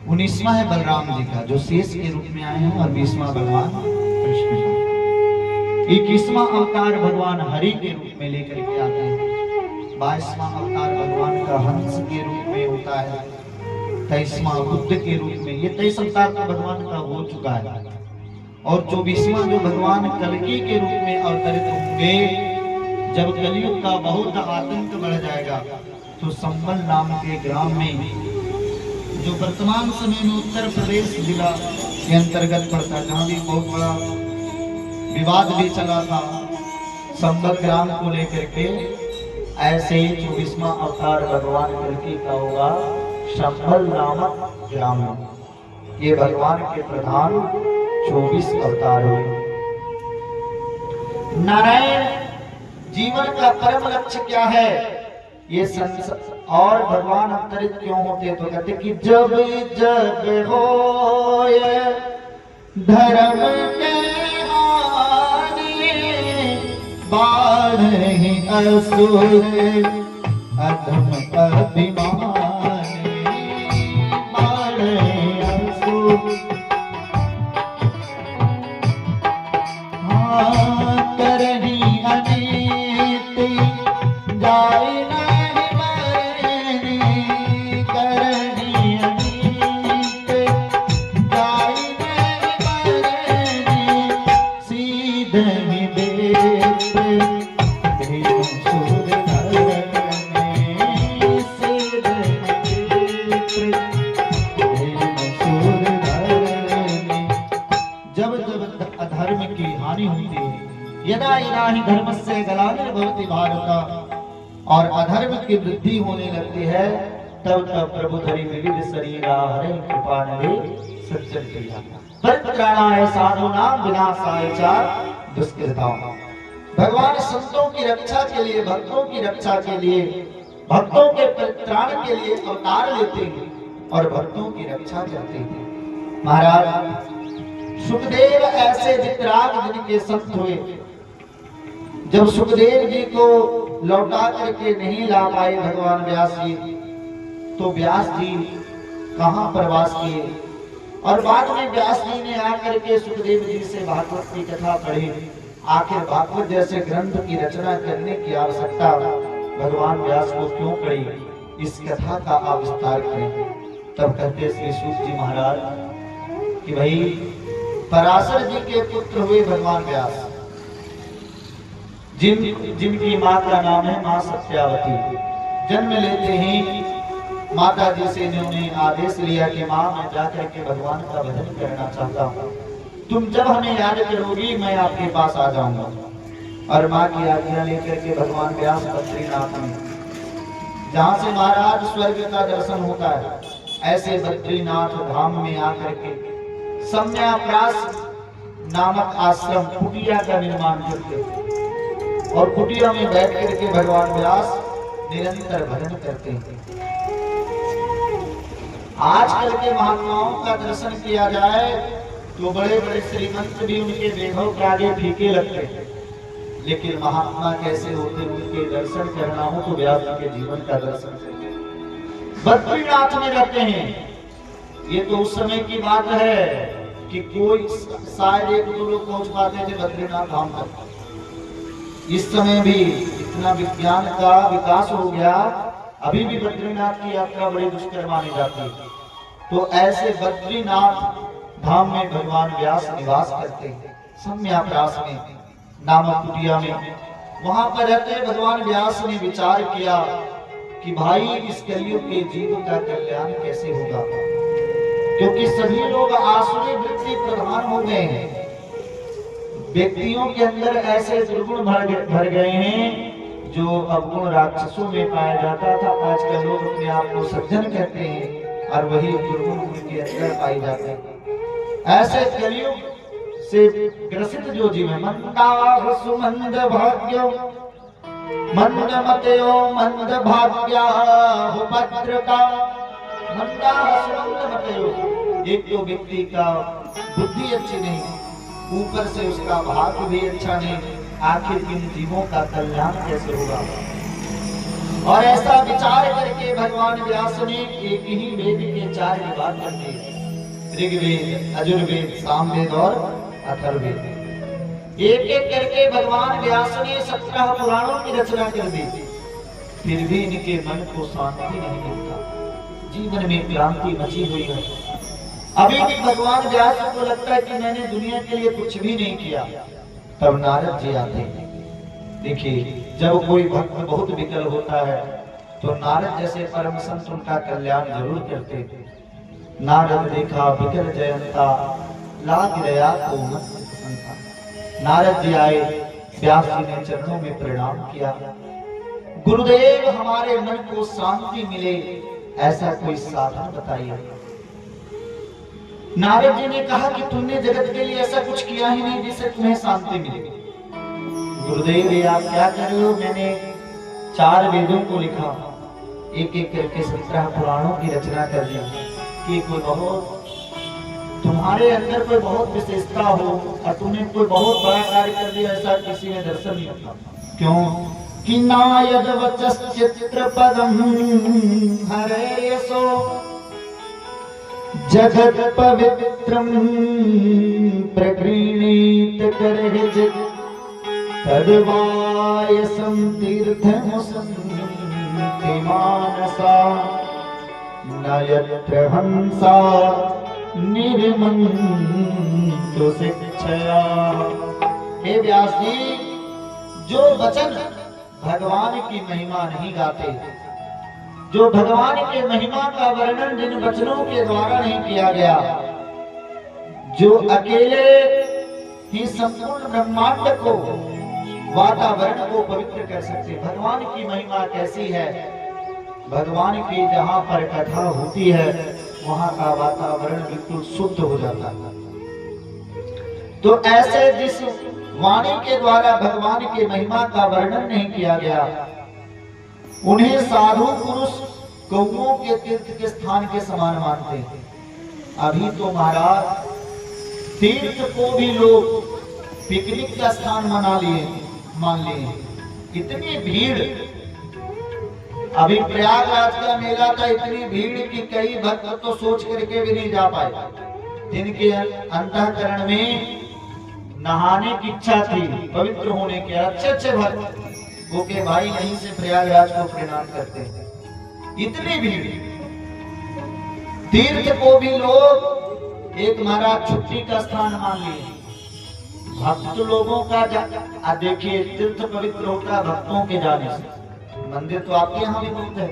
19वां है बलराम जी का, जो शेष के रूप में आए हैं, और 20वां भगवान कृष्ण का। 21वां अवतार भगवान हरि के रूप में लेकर के आते हैं। 22वां अवतार भगवान का हंस के रूप में होता है। 23वां बुद्ध के रूप में, ये 23 अवतार तो भगवान का हो चुका है, और 24वां जो भगवान कल्कि के रूप में अवतरित होंगे, जब कलयुग का बहुत आतंक बढ़ जाएगा तो संबल नाम के ग्राम में, जो वर्तमान समय में उत्तर प्रदेश जिला के अंतर्गत पड़ता है, जहाँ भी बहुत बड़ा विवाद भी चला था संबल ग्राम को लेकर के, ऐसे ही 24वां अवतार भगवान कल्कि का होगा संबल नामक ग्राम में। ये भगवान के प्रधान 24 अवतार हुए। नारायण जीवन का परम लक्ष्य क्या है, ये और भगवान अवतरित क्यों होते, तो कहते कि जब जब होए धर्म के हानि, बाढ़े असुर अधम अभिमानी, बाढ़े असुर करनी अनीति जाए नहीं मरनी, करनी अनीति जाए नहीं मरनी, सीधे बेत्र भेम सुर धरनी, सीधे बेत्र भेम सुर धरनी। जब जब अधर्म की हानि होती है, यदा यदा ही धर्मस्य ग्लानिर्भवति भारत, और अधर्म की वृद्धि होने लगती है, तब तब प्रभु धरि विविध शरीरा हरे कृपा निधे सज्जन प्रिया, परित्राणाय साधूनां विनाशाय च दुष्कृतां। भगवान संतों की रक्षा के लिए, भक्तों की रक्षा के लिए, भक्तों के परित्राण के लिए अवतार लेते हैं और भक्तों की रक्षा करते हैं। महाराज सुखदेव ऐसे वितराग जिनके संत हुए, जब सुखदेव जी को लौटा करके नहीं ला पाए भगवान व्यास जी, तो व्यास जी कहाँ प्रवास किए, और बाद में व्यास जी ने आकर के सुखदेव जी से भागवत की कथा पढ़ी। आखिर भागवत जैसे ग्रंथ की रचना करने की आवश्यकता भगवान व्यास को क्यों पड़ी, इस कथा का आप विस्तार करें। तब कहते श्री सूत जी महाराज कि भाई पराशर जी के पुत्र हुए भगवान व्यास, जिनकी माँ का नाम है माँ सत्यावती। जन्म लेते ही माता जी से उन्होंने आदेश लिया कि माँ मैं जाकर के भगवान का भजन करना चाहता हूँ, तुम जब हमें याद करोगी मैं आपके पास आ जाऊंगा। और माँ की आज्ञा लेकर के भगवान व्यास बद्रीनाथ में, जहाँ से महाराज स्वर्ग का दर्शन होता है, ऐसे बद्रीनाथ धाम में आकर के सम्याप्रास नामक आश्रम कुटिया का निर्माण करते, और कुटिया में बैठ करके भगवान व्यास निरंतर भजन करते हैं। आजकल के महात्माओं का दर्शन किया जाए तो बड़े बड़े श्रीमंत भी उनके वैभव के आगे फीके लगते हैं, लेकिन महात्मा कैसे होते, उनके दर्शन करना हो तो व्यास जी के जीवन का दर्शन करते। बद्रीनाथ में रहते हैं। ये तो उस समय की बात है कि कोई शायद 1-2 लोग पहुंच पाते थे बद्रीनाथ धाम तक। इस समय भी इतना विज्ञान का विकास हो गया, अभी भी बद्रीनाथ की यात्रा बड़ी दुष्कर मानी जाती है। तो ऐसे बद्रीनाथ धाम में भगवान व्यास निवास करते हैं, सम्याप्रास में नामक कुटिया में। वहां पर रहते भगवान व्यास ने विचार किया कि भाई इस कलयुग के जीव का कल्याण कैसे होगा, क्योंकि सभी लोग आसुरी वृत्ति प्रधान हो गए हैं। व्यक्तियों के अंदर ऐसे दुर्गुण भर गए हैं जो अवगुण राक्षसों में पाया जाता था। आजकल लोग अपने आप को सज्जन कहते हैं और वही दुर्गुण उनके अंदर पाए जाते हैं। ऐसे कलयुग से ग्रसित जो जीव है, मंदा सुमंद भाग्यो मंद मतयो मंद भाग्या हो भद्र का। मंदा सुमंद मतयो, एक तो व्यक्ति का बुद्धि अच्छी नहीं, ऊपर से उसका भाग्य भी अच्छा नहीं, आखिर इन जीवों का कल्याण कैसे होगा। और ऐसा विचार करके भगवान व्यास ने एक ही वेद के 4 विभाग कर दिए, ऋग्वेद, यजुर्वेद, सामवेद और अथर्ववेद। एक एक करके भगवान व्यास ने 17 पुराणों की रचना कर दी, फिर भी इनके मन को शांति नहीं मिलता। जीवन में क्रांति मची हुई है। अभी भी भगवान व्यास को लगता है कि मैंने दुनिया के लिए कुछ भी नहीं किया। तब नारद जी आते। देखिए, जब कोई भक्त बहुत विकल होता है तो नारद जैसे परम संत उनका कल्याण जरूर करते। नारद देखा विकल जयंता, लाग गया तो मत संता। नारद जी आए, व्यास जी ने चरणों में प्रणाम किया। गुरुदेव, हमारे मन को शांति मिले ऐसा कोई साधन बताइए। नारद जी ने कहा कि तुमने जगत के लिए ऐसा कुछ किया ही नहीं जिससे तुम्हें शांति मिले। गुरुदेव, ये आप क्या कर रहे हो? मैंने 4 वेदों को लिखा, एक एक करके 17 पुराणों की रचना कर दी कि कोई बहुत तुम्हारे अंदर कोई बहुत विशेषता हो और तुमने कोई बहुत बड़ा कार्य कर दिया, ऐसा किसी में दर्शन नहीं होता। क्यों कि नायद वचश्चित्र पदम हरेसो जगत पवित्रम प्रगृणीत करहिजित तद्वायसं तीर्थमुसन्ति मानसा न यत्र हंसा निर्मन्तो शिक्षया। हे व्यास जी, जो वचन भगवान की महिमा नहीं गाते, जो भगवान के महिमा का वर्णन जिन वचनों के द्वारा नहीं किया गया, जो अकेले ही संपूर्ण ब्रह्मांड को, वातावरण को पवित्र कर सकते। भगवान की महिमा कैसी है? भगवान की जहाँ पर कथा होती है वहाँ का वातावरण बिल्कुल शुद्ध हो जाता है। तो ऐसे जिस वाणी के द्वारा भगवान की महिमा का वर्णन नहीं किया गया, उन्हें साधु पुरुष गौओं के तीर्थ के स्थान के समान मानते हैं। अभी तो महाराज तीर्थ को भी लोग पिकनिक का स्थान मान लिए। इतनी भीड़, अभी प्रयागराज का मेला था, इतनी भीड़ कि कई भक्त तो सोच करके भी नहीं जा पाए। जिनके अंतःकरण में नहाने की इच्छा थी, पवित्र होने के, अच्छे भक्त वो के भाई यहीं से प्रयागराज को प्रणाम करते हैं। इतनी भीड़, तीर्थ को भी लोग एक महाराज छुट्टी का स्थान मान लिए। भक्त लोगों का देखिए, तीर्थ पवित्र होता है भक्तों के जाने से। मंदिर तो आपके यहाँ भी बहुत है,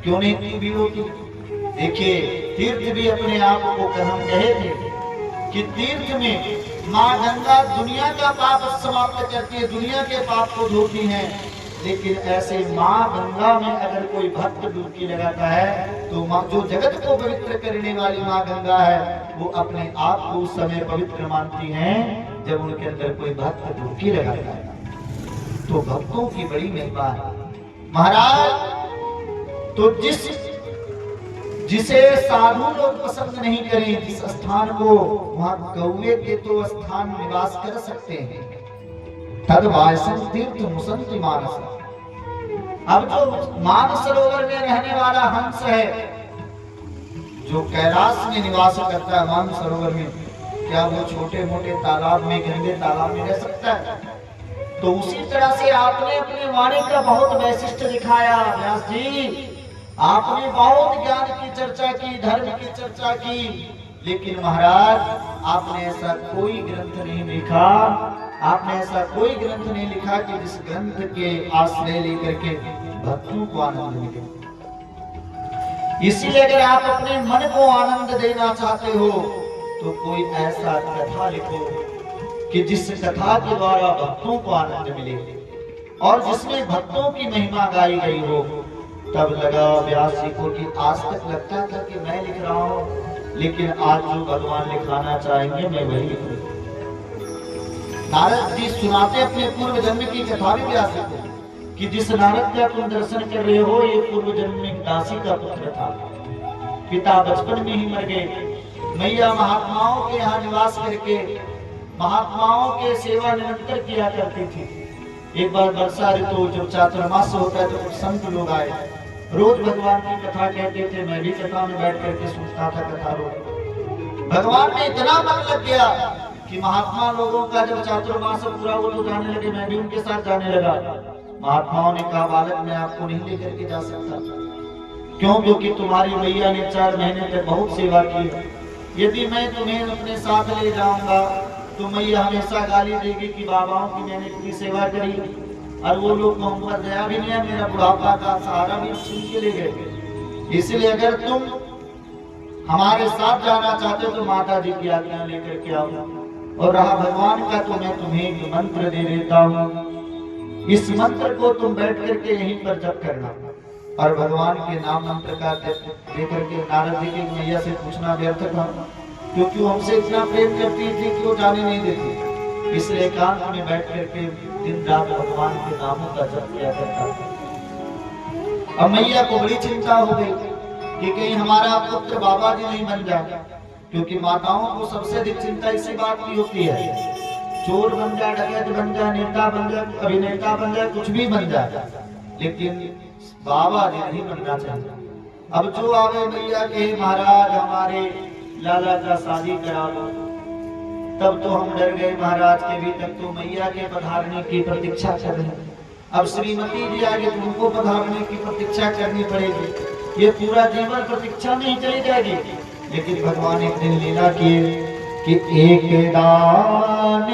क्यों नहीं इतनी भीड़ होती? देखिए, तीर्थ भी अपने आप को हम कहे थे कि तीर्थ में माँ गंगा दुनिया का पाप समाप्त करती है, दुनिया के पाप को धोती है। लेकिन ऐसे माँ गंगा में अगर कोई भक्त डुबकी लगाता है तो माँ, जो जगत को पवित्र करने वाली माँ गंगा है, वो अपने आप को उस समय पवित्र मानती हैं जब उनके अंदर कोई भक्त डुबकी लगाता है। तो भक्तों की बड़ी महिमा है महाराज। तो जिसे साधु लोग पसंद नहीं करें, जिस स्थान को, वहां कौवे के तो स्थान निवास कर सकते हैं। तद्वायसं तीर्थमुसन्ति मानसा। अब जो मानसरोवर में रहने वाला हंस है, जो कैलाश में निवास करता है मानसरोवर में, क्या वो छोटे मोटे तालाब में, गंदे तालाब में रह सकता है? तो उसी तरह से आपने अपनी वाणी का बहुत वैशिष्ट दिखाया व्यास जी। आपने बहुत ज्ञान की चर्चा की, धर्म की चर्चा की, लेकिन महाराज आपने ऐसा कोई ग्रंथ नहीं लिखा, आपने ऐसा कोई ग्रंथ नहीं लिखा कि जिस ग्रंथ के आश्रय लेकर के भक्तों को आनंद मिले। इसीलिए अगर आप अपने मन को आनंद देना चाहते हो तो कोई ऐसा कथा लिखो कि जिस कथा के द्वारा भक्तों को आनंद मिले और जिसमें भक्तों की महिमा गाई गई हो। तब लगा व्यास जी को कि आज तक लगता था कि मैं लिख रहा हूँ, लेकिन आज जो भगवान लिखाना चाहेंगे मैं वही लिखूंगा। नारद जी सुनाते अपने पूर्व जन्म की कथा भी व्यास जी को कि जिस नारद का तुम दर्शन कर रहे हो, ये पूर्व जन्म में दासी का पुत्र था। पिता बचपन में ही मर गए। मैया महात्माओं के यहाँ निवास करके महात्माओं के सेवा निरंतर किया करती थी। एक बार वर्षा ऋतु जब चातुर्मास होता है तो कुछ संत लोग आए, रोज भगवान की कथा कहते थे। मैं भी कथा में बैठ करके सुनता था कथा रोज। भगवान में इतना मन लग गया कि महात्मा लोगों का जब चातुर्मास पूरा हो तो जाने लगे, मैं भी उनके साथ जाने लगा। महात्माओं ने कहा, बालक मैं आपको नहीं लेकर के जा सकता, क्यों? क्योंकि तुम्हारी मैया ने 4 महीने तक बहुत सेवा की। यदि मैं तुम्हें अपने साथ ले जाऊंगा तो मैया हमेशा गाली देगी कि बाबाओं की मैंने इतनी सेवा करी और वो लोग हम पर दया भी नहीं है, मेरा बुढ़ापा का सहारा भी छीन के ले गए। इसलिए अगर तुम हमारे साथ जाना चाहते हो तो माता जी की आज्ञा लेकर के आओ। और रहा भगवान का तो मैं तुम्हें एक मंत्र दे देता हूँ, इस मंत्र को तुम बैठ करके यहीं पर जप करना। और भगवान के नाम मंत्र का दे करके नारद जी की मैया से पूछना व्यर्थ था, क्योंकि वो हमसे इतना प्रेम करती थी कि वो जाने नहीं देती। इसलिए एकांत में बैठ करके दिन रात भगवान के नामों का जप किया करता था। अब मैया को बड़ी चिंता हो गई कि कहीं हमारा पुत्र बाबा जी नहीं बन जाए, क्योंकि माताओं को सबसे अधिक चिंता इसी बात की होती है, चोर बन जाए, डकैत बन जाए, नेता बन जाए, अभिनेता बन जाए, कुछ भी बन जाए, लेकिन बाबा जी नहीं बनना चाहिए। अब जो आवे मैया के महाराज हमारे लाला का शादी करा दो, तब तो हम डर गए महाराज के भी, तक तो मैया के पधारने की प्रतीक्षा कर रहे हैं। अब श्रीमती जी आगे तुमको पधारने की प्रतीक्षा करनी पड़ेगी, ये पूरा जीवन प्रतीक्षा में ही चली जाएगी। लेकिन भगवान एक दिन लीला किए कि एक दान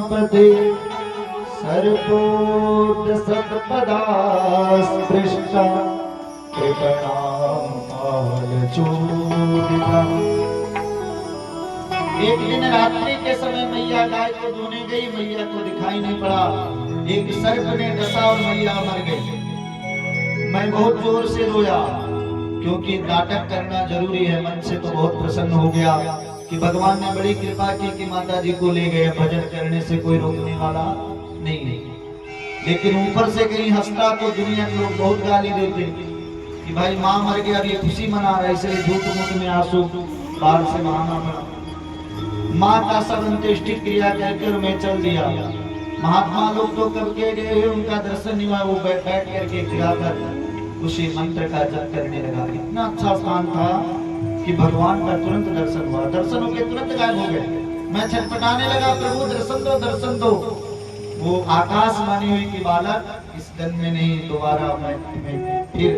पदे सर्वोद सत्पदा स्पृष्टा कृपणाम पालचूरिता। एक दिन रात्रि के समय मैया गाय को धोने गई, मैया को दिखाई नहीं पड़ा, एक सर्प ने डसा और मैया मर गई। मैं बहुत जोर से रोया, क्योंकि नाटक करना जरूरी है। मन से तो बहुत प्रसन्न हो गया कि भगवान ने बड़ी कृपा की कि माता जी को ले गए, भजन करने से कोई रोकने वाला नहीं। लेकिन ऊपर से कहीं हंसता तो दुनिया के लोग बहुत गाली देते कि भाई माँ मर गया, अब ये खुशी मना रहा है, इसलिए झूठ मूठ में आंसू बाल से बहाना पड़ा। माँ का सब अंत्येष्टि क्रिया कहकर मैं चल दिया। महात्मा लोग तो कब के गए, उनका दर्शन नहीं हुआ, वो बैठ करके गिराकर उसी मंत्र का जप करने लगा। इतना अच्छा स्थान था कि भगवान का तुरंत दर्शन हुआ, दर्शन होकर तुरंत गायब हो गए। मैं छटपटाने लगा, प्रभु दर्शन दो, दर्शन दो। वो आकाश मानी हुई कि बालक इस जन्म में नहीं, दोबारा मैं तुम्हें फिर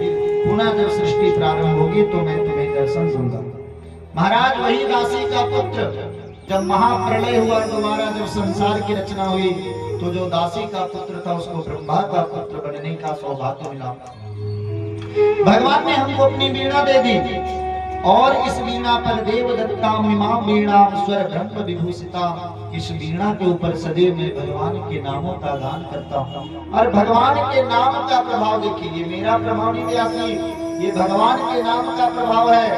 पुनः जब सृष्टि प्रारंभ होगी तो मैं तुम्हें दर्शन दूंगा। महाराज वही दासी का पुत्र जब महाप्रलय हुआ, दोबारा जब संसार की रचना हुई, तो जो दासी का पुत्र था उसको ब्रह्मा का पुत्र बनने का सौभाग्य मिला। भगवान ने हमको अपनी वीणा दे दी और इस वीणा पर देव दत्ता इमाम वीणा स्वर ब्रह्म विभूषिता, इस वीणा के ऊपर सदैव मैं भगवान के नामों का गान करता हूँ। और भगवान के नाम का प्रभाव देखिए, ये मेरा प्रभाव नहीं व्यासी, ये भगवान के नाम का प्रभाव है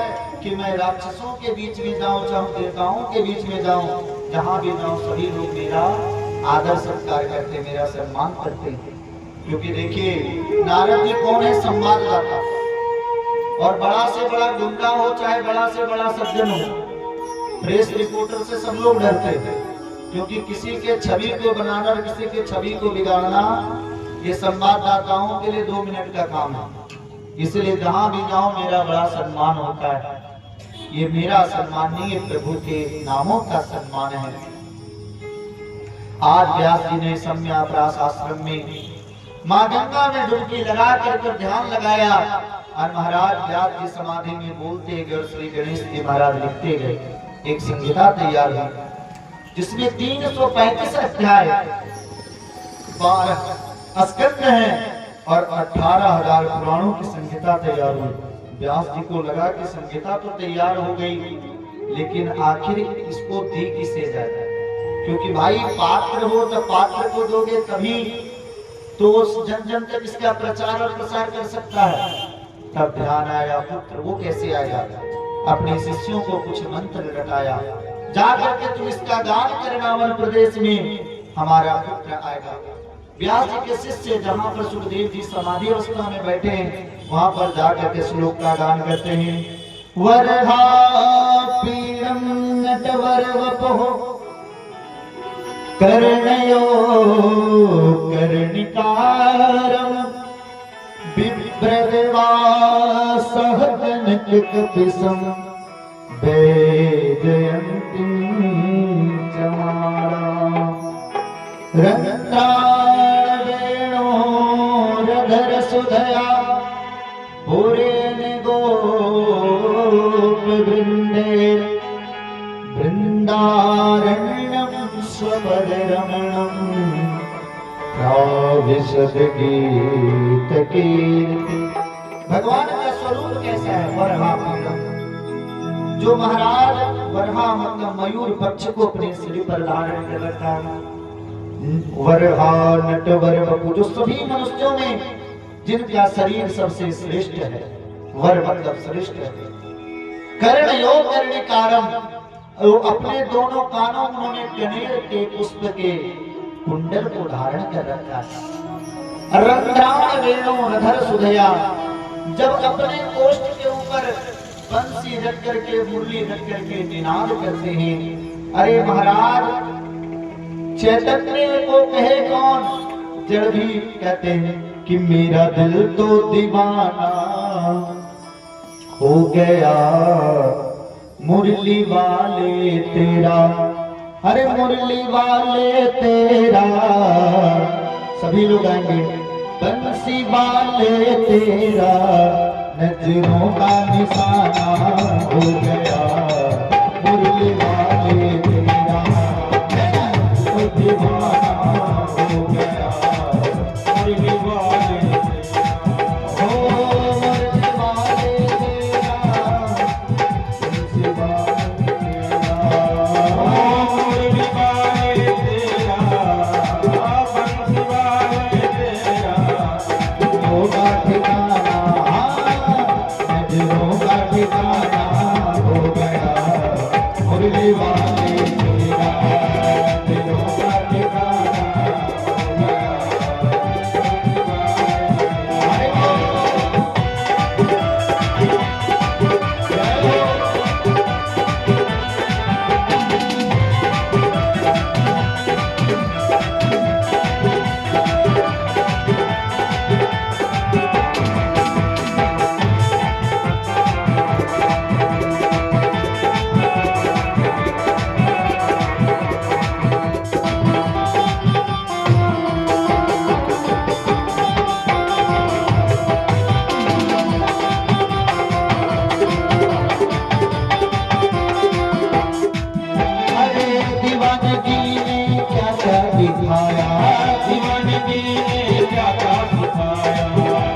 कि मैं राक्षसों के बीच में जाऊं, चाहे देवताओं के बीच में जाऊं, जहां भी जाऊं सभी लोग मेरा आदर सत्कार करते, मेरा सम्मान करते हैं। क्योंकि देखिए नारद जी कौन है, संवाददाता, और बड़ा से बड़ा गुंडा हो चाहे बड़ा से बड़ा सज्जन हो, प्रेस रिपोर्टर से सब लोग डरते थे, क्योंकि किसी के छवि को बनाना और किसी के छवि को बिगाड़ना ये संवाददाताओं के लिए 2 मिनट का काम है। इसलिए जहां भी जाऊं मेरा बड़ा सम्मान होता है। ये मेरा सम्मान नहीं है, प्रभु के नामों का सम्मान है। आज व्यास जी ने सम्याप्रास आश्रम में माँ गंगा में डुबकी लगा कर ध्यान लगाया और महाराज व्यास जी समाधि में बोलते गए और श्री गणेश जी महाराज लिखते गए। एक संहिता तैयार हुई जिसमें 335 अध्याय 12 स्कंद हैं और 18,000 पुराणों की संहिता तैयार हुई। व्यास जी को लगा कि संहिता तो तैयार हो गई, लेकिन आखिर इसको दी किसे जाए, क्योंकि भाई पात्र हो तो पात्र को दोगे तभी तो जन जन तक इसका प्रचार और प्रसार कर सकता है। तब ध्यान आया पुत्र वो कैसे आएगा, अपने शिष्यों को कुछ मंत्र रटाया, जाकर के तुम इसका गान करना, वन प्रदेश में हमारा पुत्र आएगा। व्यास जी के शिष्य जहाँ पर सुखदेव जी समाधि अवस्था में बैठे हैं, वहां पर जाकर के श्लोक का गान करते हैं। वरहा पीड़म नटवर वपहो कर्णयो कर्णिकारं बिभ्रद्वासः कनककपिशं वैजयन्तीं च मालाम्। रंध्राण वेणोरधर सुधया पुरेण गोप वृंदे वृंदारण्यम स्वपदरमणम विशद गीत कीर्ति। भगवान का स्वरूप कैसा है? वरहामतम। जो महाराज वरहामतम मयूर पक्ष को अपने सिर पर धारण कर रखा है। वरहा नटवर वपु, जो सभी मनुष्यों में जिनका शरीर सबसे श्रेष्ठ है, वर मतलब श्रेष्ठ है। कर्ण योग कर्णिकारम, अपने दोनों कानों उन्होंने कनेर के पुष्प के कुंडल को धारण कर रखा था। रंध्राण वेणु रधर सुधया, जब अपने ओष्ठ के ऊपर बंसी रख करके मुरली रख करके निनाद करते हैं। अरे महाराज, चैतन्य को कहे कौन, जड़ भी कहते हैं कि मेरा दिल तो दीवाना हो गया मुरली वाले तेरा। अरे मुरली वाले तेरा, सभी लोग आएंगे। बंसी वाले तेरा नजरों का निशाना हो गया मुरली वाले तेरा, दीवाना हो गया मुरली वाले तेरा, हो मुरली वाले तेरा, बंसी वाले तेरा, हो मुरली वाले तेरा, बंसी वाले तेरा, होगा ठिकाना नजरों का ठिकाना हो गया मुरली वाले तेरा, दिलों का ठिकाना हो गया।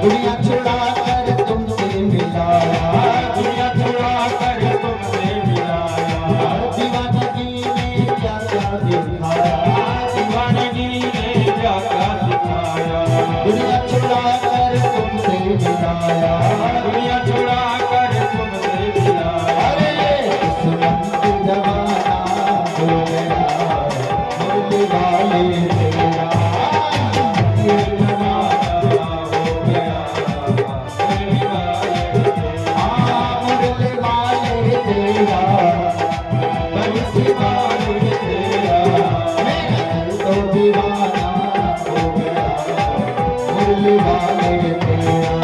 दुनिया छुड़ा कर तुमसे मिलाया, दुनिया छुड़ा कर तुमसे मिलाया, दीवानगी ने क्या क्या दिखाया, दीवानगी ने क्या क्या दिखाया, दुनिया छुड़ा कर तुमसे मिलाया, दुनिया छुड़ा कर तुमसे मिलाया। अरे इस रंग जवाना हो गया मुरली वाले तेरा, ये जवाना मुरली वाले तेरा,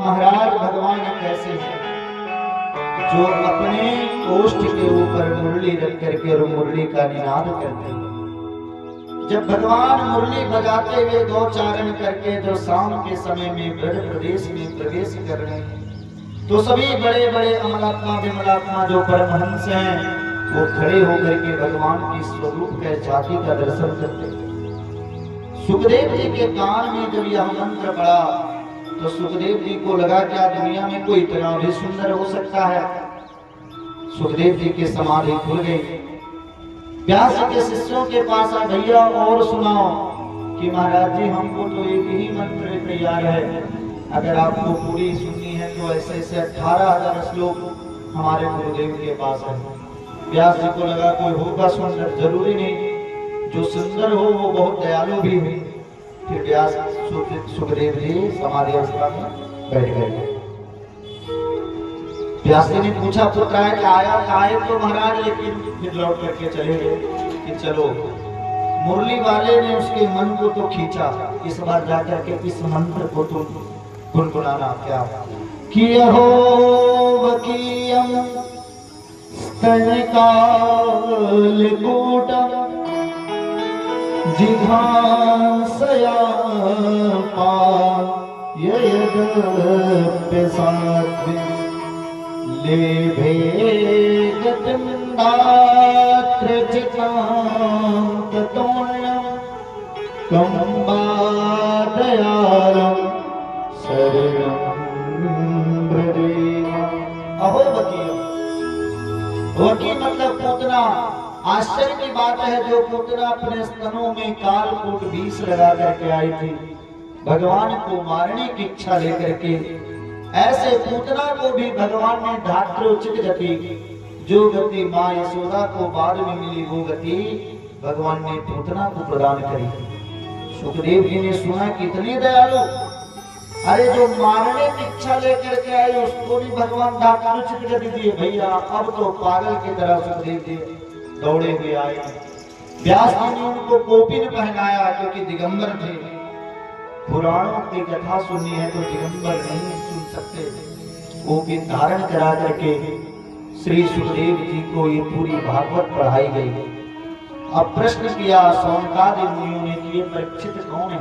महाराज भगवान कैसे हैं जो अपने ओष्ठ के ऊपर मुरली रख करके और मुरली का निनाद करते हैं। जब भगवान मुरली बजाते हुए दो चारण करके जो शाम के समय में ब्रज प्रदेश में प्रवेश कर रहे हैं, तो सभी बड़े बड़े अमलात्मा विमलात्मा जो परमहंस हैं वो खड़े होकर के भगवान की स्वरूप के जाति का दर्शन करते हैं। सुखदेव जी के कान में जब यह मंत्र पड़ा तो सुखदेव जी को लगा क्या दुनिया में कोई इतना भी सुंदर हो सकता है। सुखदेव जी की समाधि खुल गई। व्यास के शिष्यों के पास आ, भैया और सुनाओ कि महाराज जी हमको तो एक ही मंत्र तैयार है, अगर आपको पूरी सुननी है तो ऐसे ऐसे 18,000 श्लोक हमारे गुरुदेव के पास है। व्यास जी को लगा कोई होगा सुंदर, जरूरी नहीं, जो सुंदर हो वो बहुत दयालु भी हो। फिर व्यास सुखदेव जी समाधि अवस्था में बैठ गए। व्यास जी ने पूछा पुत्र है कि आए तो महाराज, लेकिन फिर लौट करके चले गए कि चलो। मुरली वाले ने उसके मन को तो खींचा, इस बार जाकर के इस मंत्र को तुम गुनगुनाना क्या कि हो वकीयम स्तनकाल कूटम जिघांसया पाययदप्यसात्वे लेभे गतिमदात्रचितान्ततोण्यं कंबादयालं शरणं ब्रजेम। अहो वकील, वकील मतलब पूतना। आश्चर्य की बात है जो पूतना अपने स्तनों में कालकूट विष लगा करके आई थी भगवान को मारने की इच्छा लेकर के, ऐसे पूतना को भी भगवान ने धात्रोचित गति, जो गति माँ यशोदा को बाद में मिली वो गति भगवान ने पूतना को प्रदान करी। सुखदेव जी ने सुना कितनी दयालु, अरे जो मारने की इच्छा लेकर के आई उसको भी भगवान धात्रोचित गति दिए। भैया अब तो पागल की तरह सुखदेव जी दौड़े हुए आए। व्यास जी ने उनको कोपिन पहनाया क्योंकि दिगंबर थे। पुराणों की कथा सुननी है तो दिगंबर नहीं सुन सकते। कोपिन धारण करा करके श्री सुखदेव जी को ये पूरी भागवत पढ़ाई गई। अब प्रश्न किया सौनकादि मुनियों ने कि ये परीक्षित कौन है,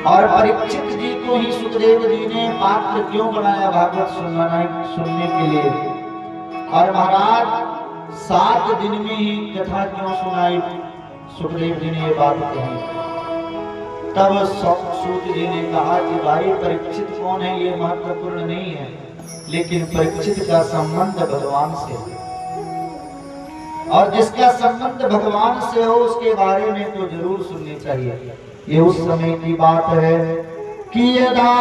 और परीक्षित जी को ही सुखदेव जी ने पात्र क्यों बनाया भागवत सुनने के लिए, और महाराज 7 दिन में ही कथा क्यों सुनाई। सुखदेव जी ने ये बात कही। तब सूत जी ने कहा कि भाई परीक्षित कौन है ये महत्वपूर्ण नहीं है, लेकिन परीक्षित का संबंध भगवान से है, और जिसका संबंध भगवान से हो उसके बारे में तो जरूर सुननी चाहिए। ये उस समय की बात है कि यदा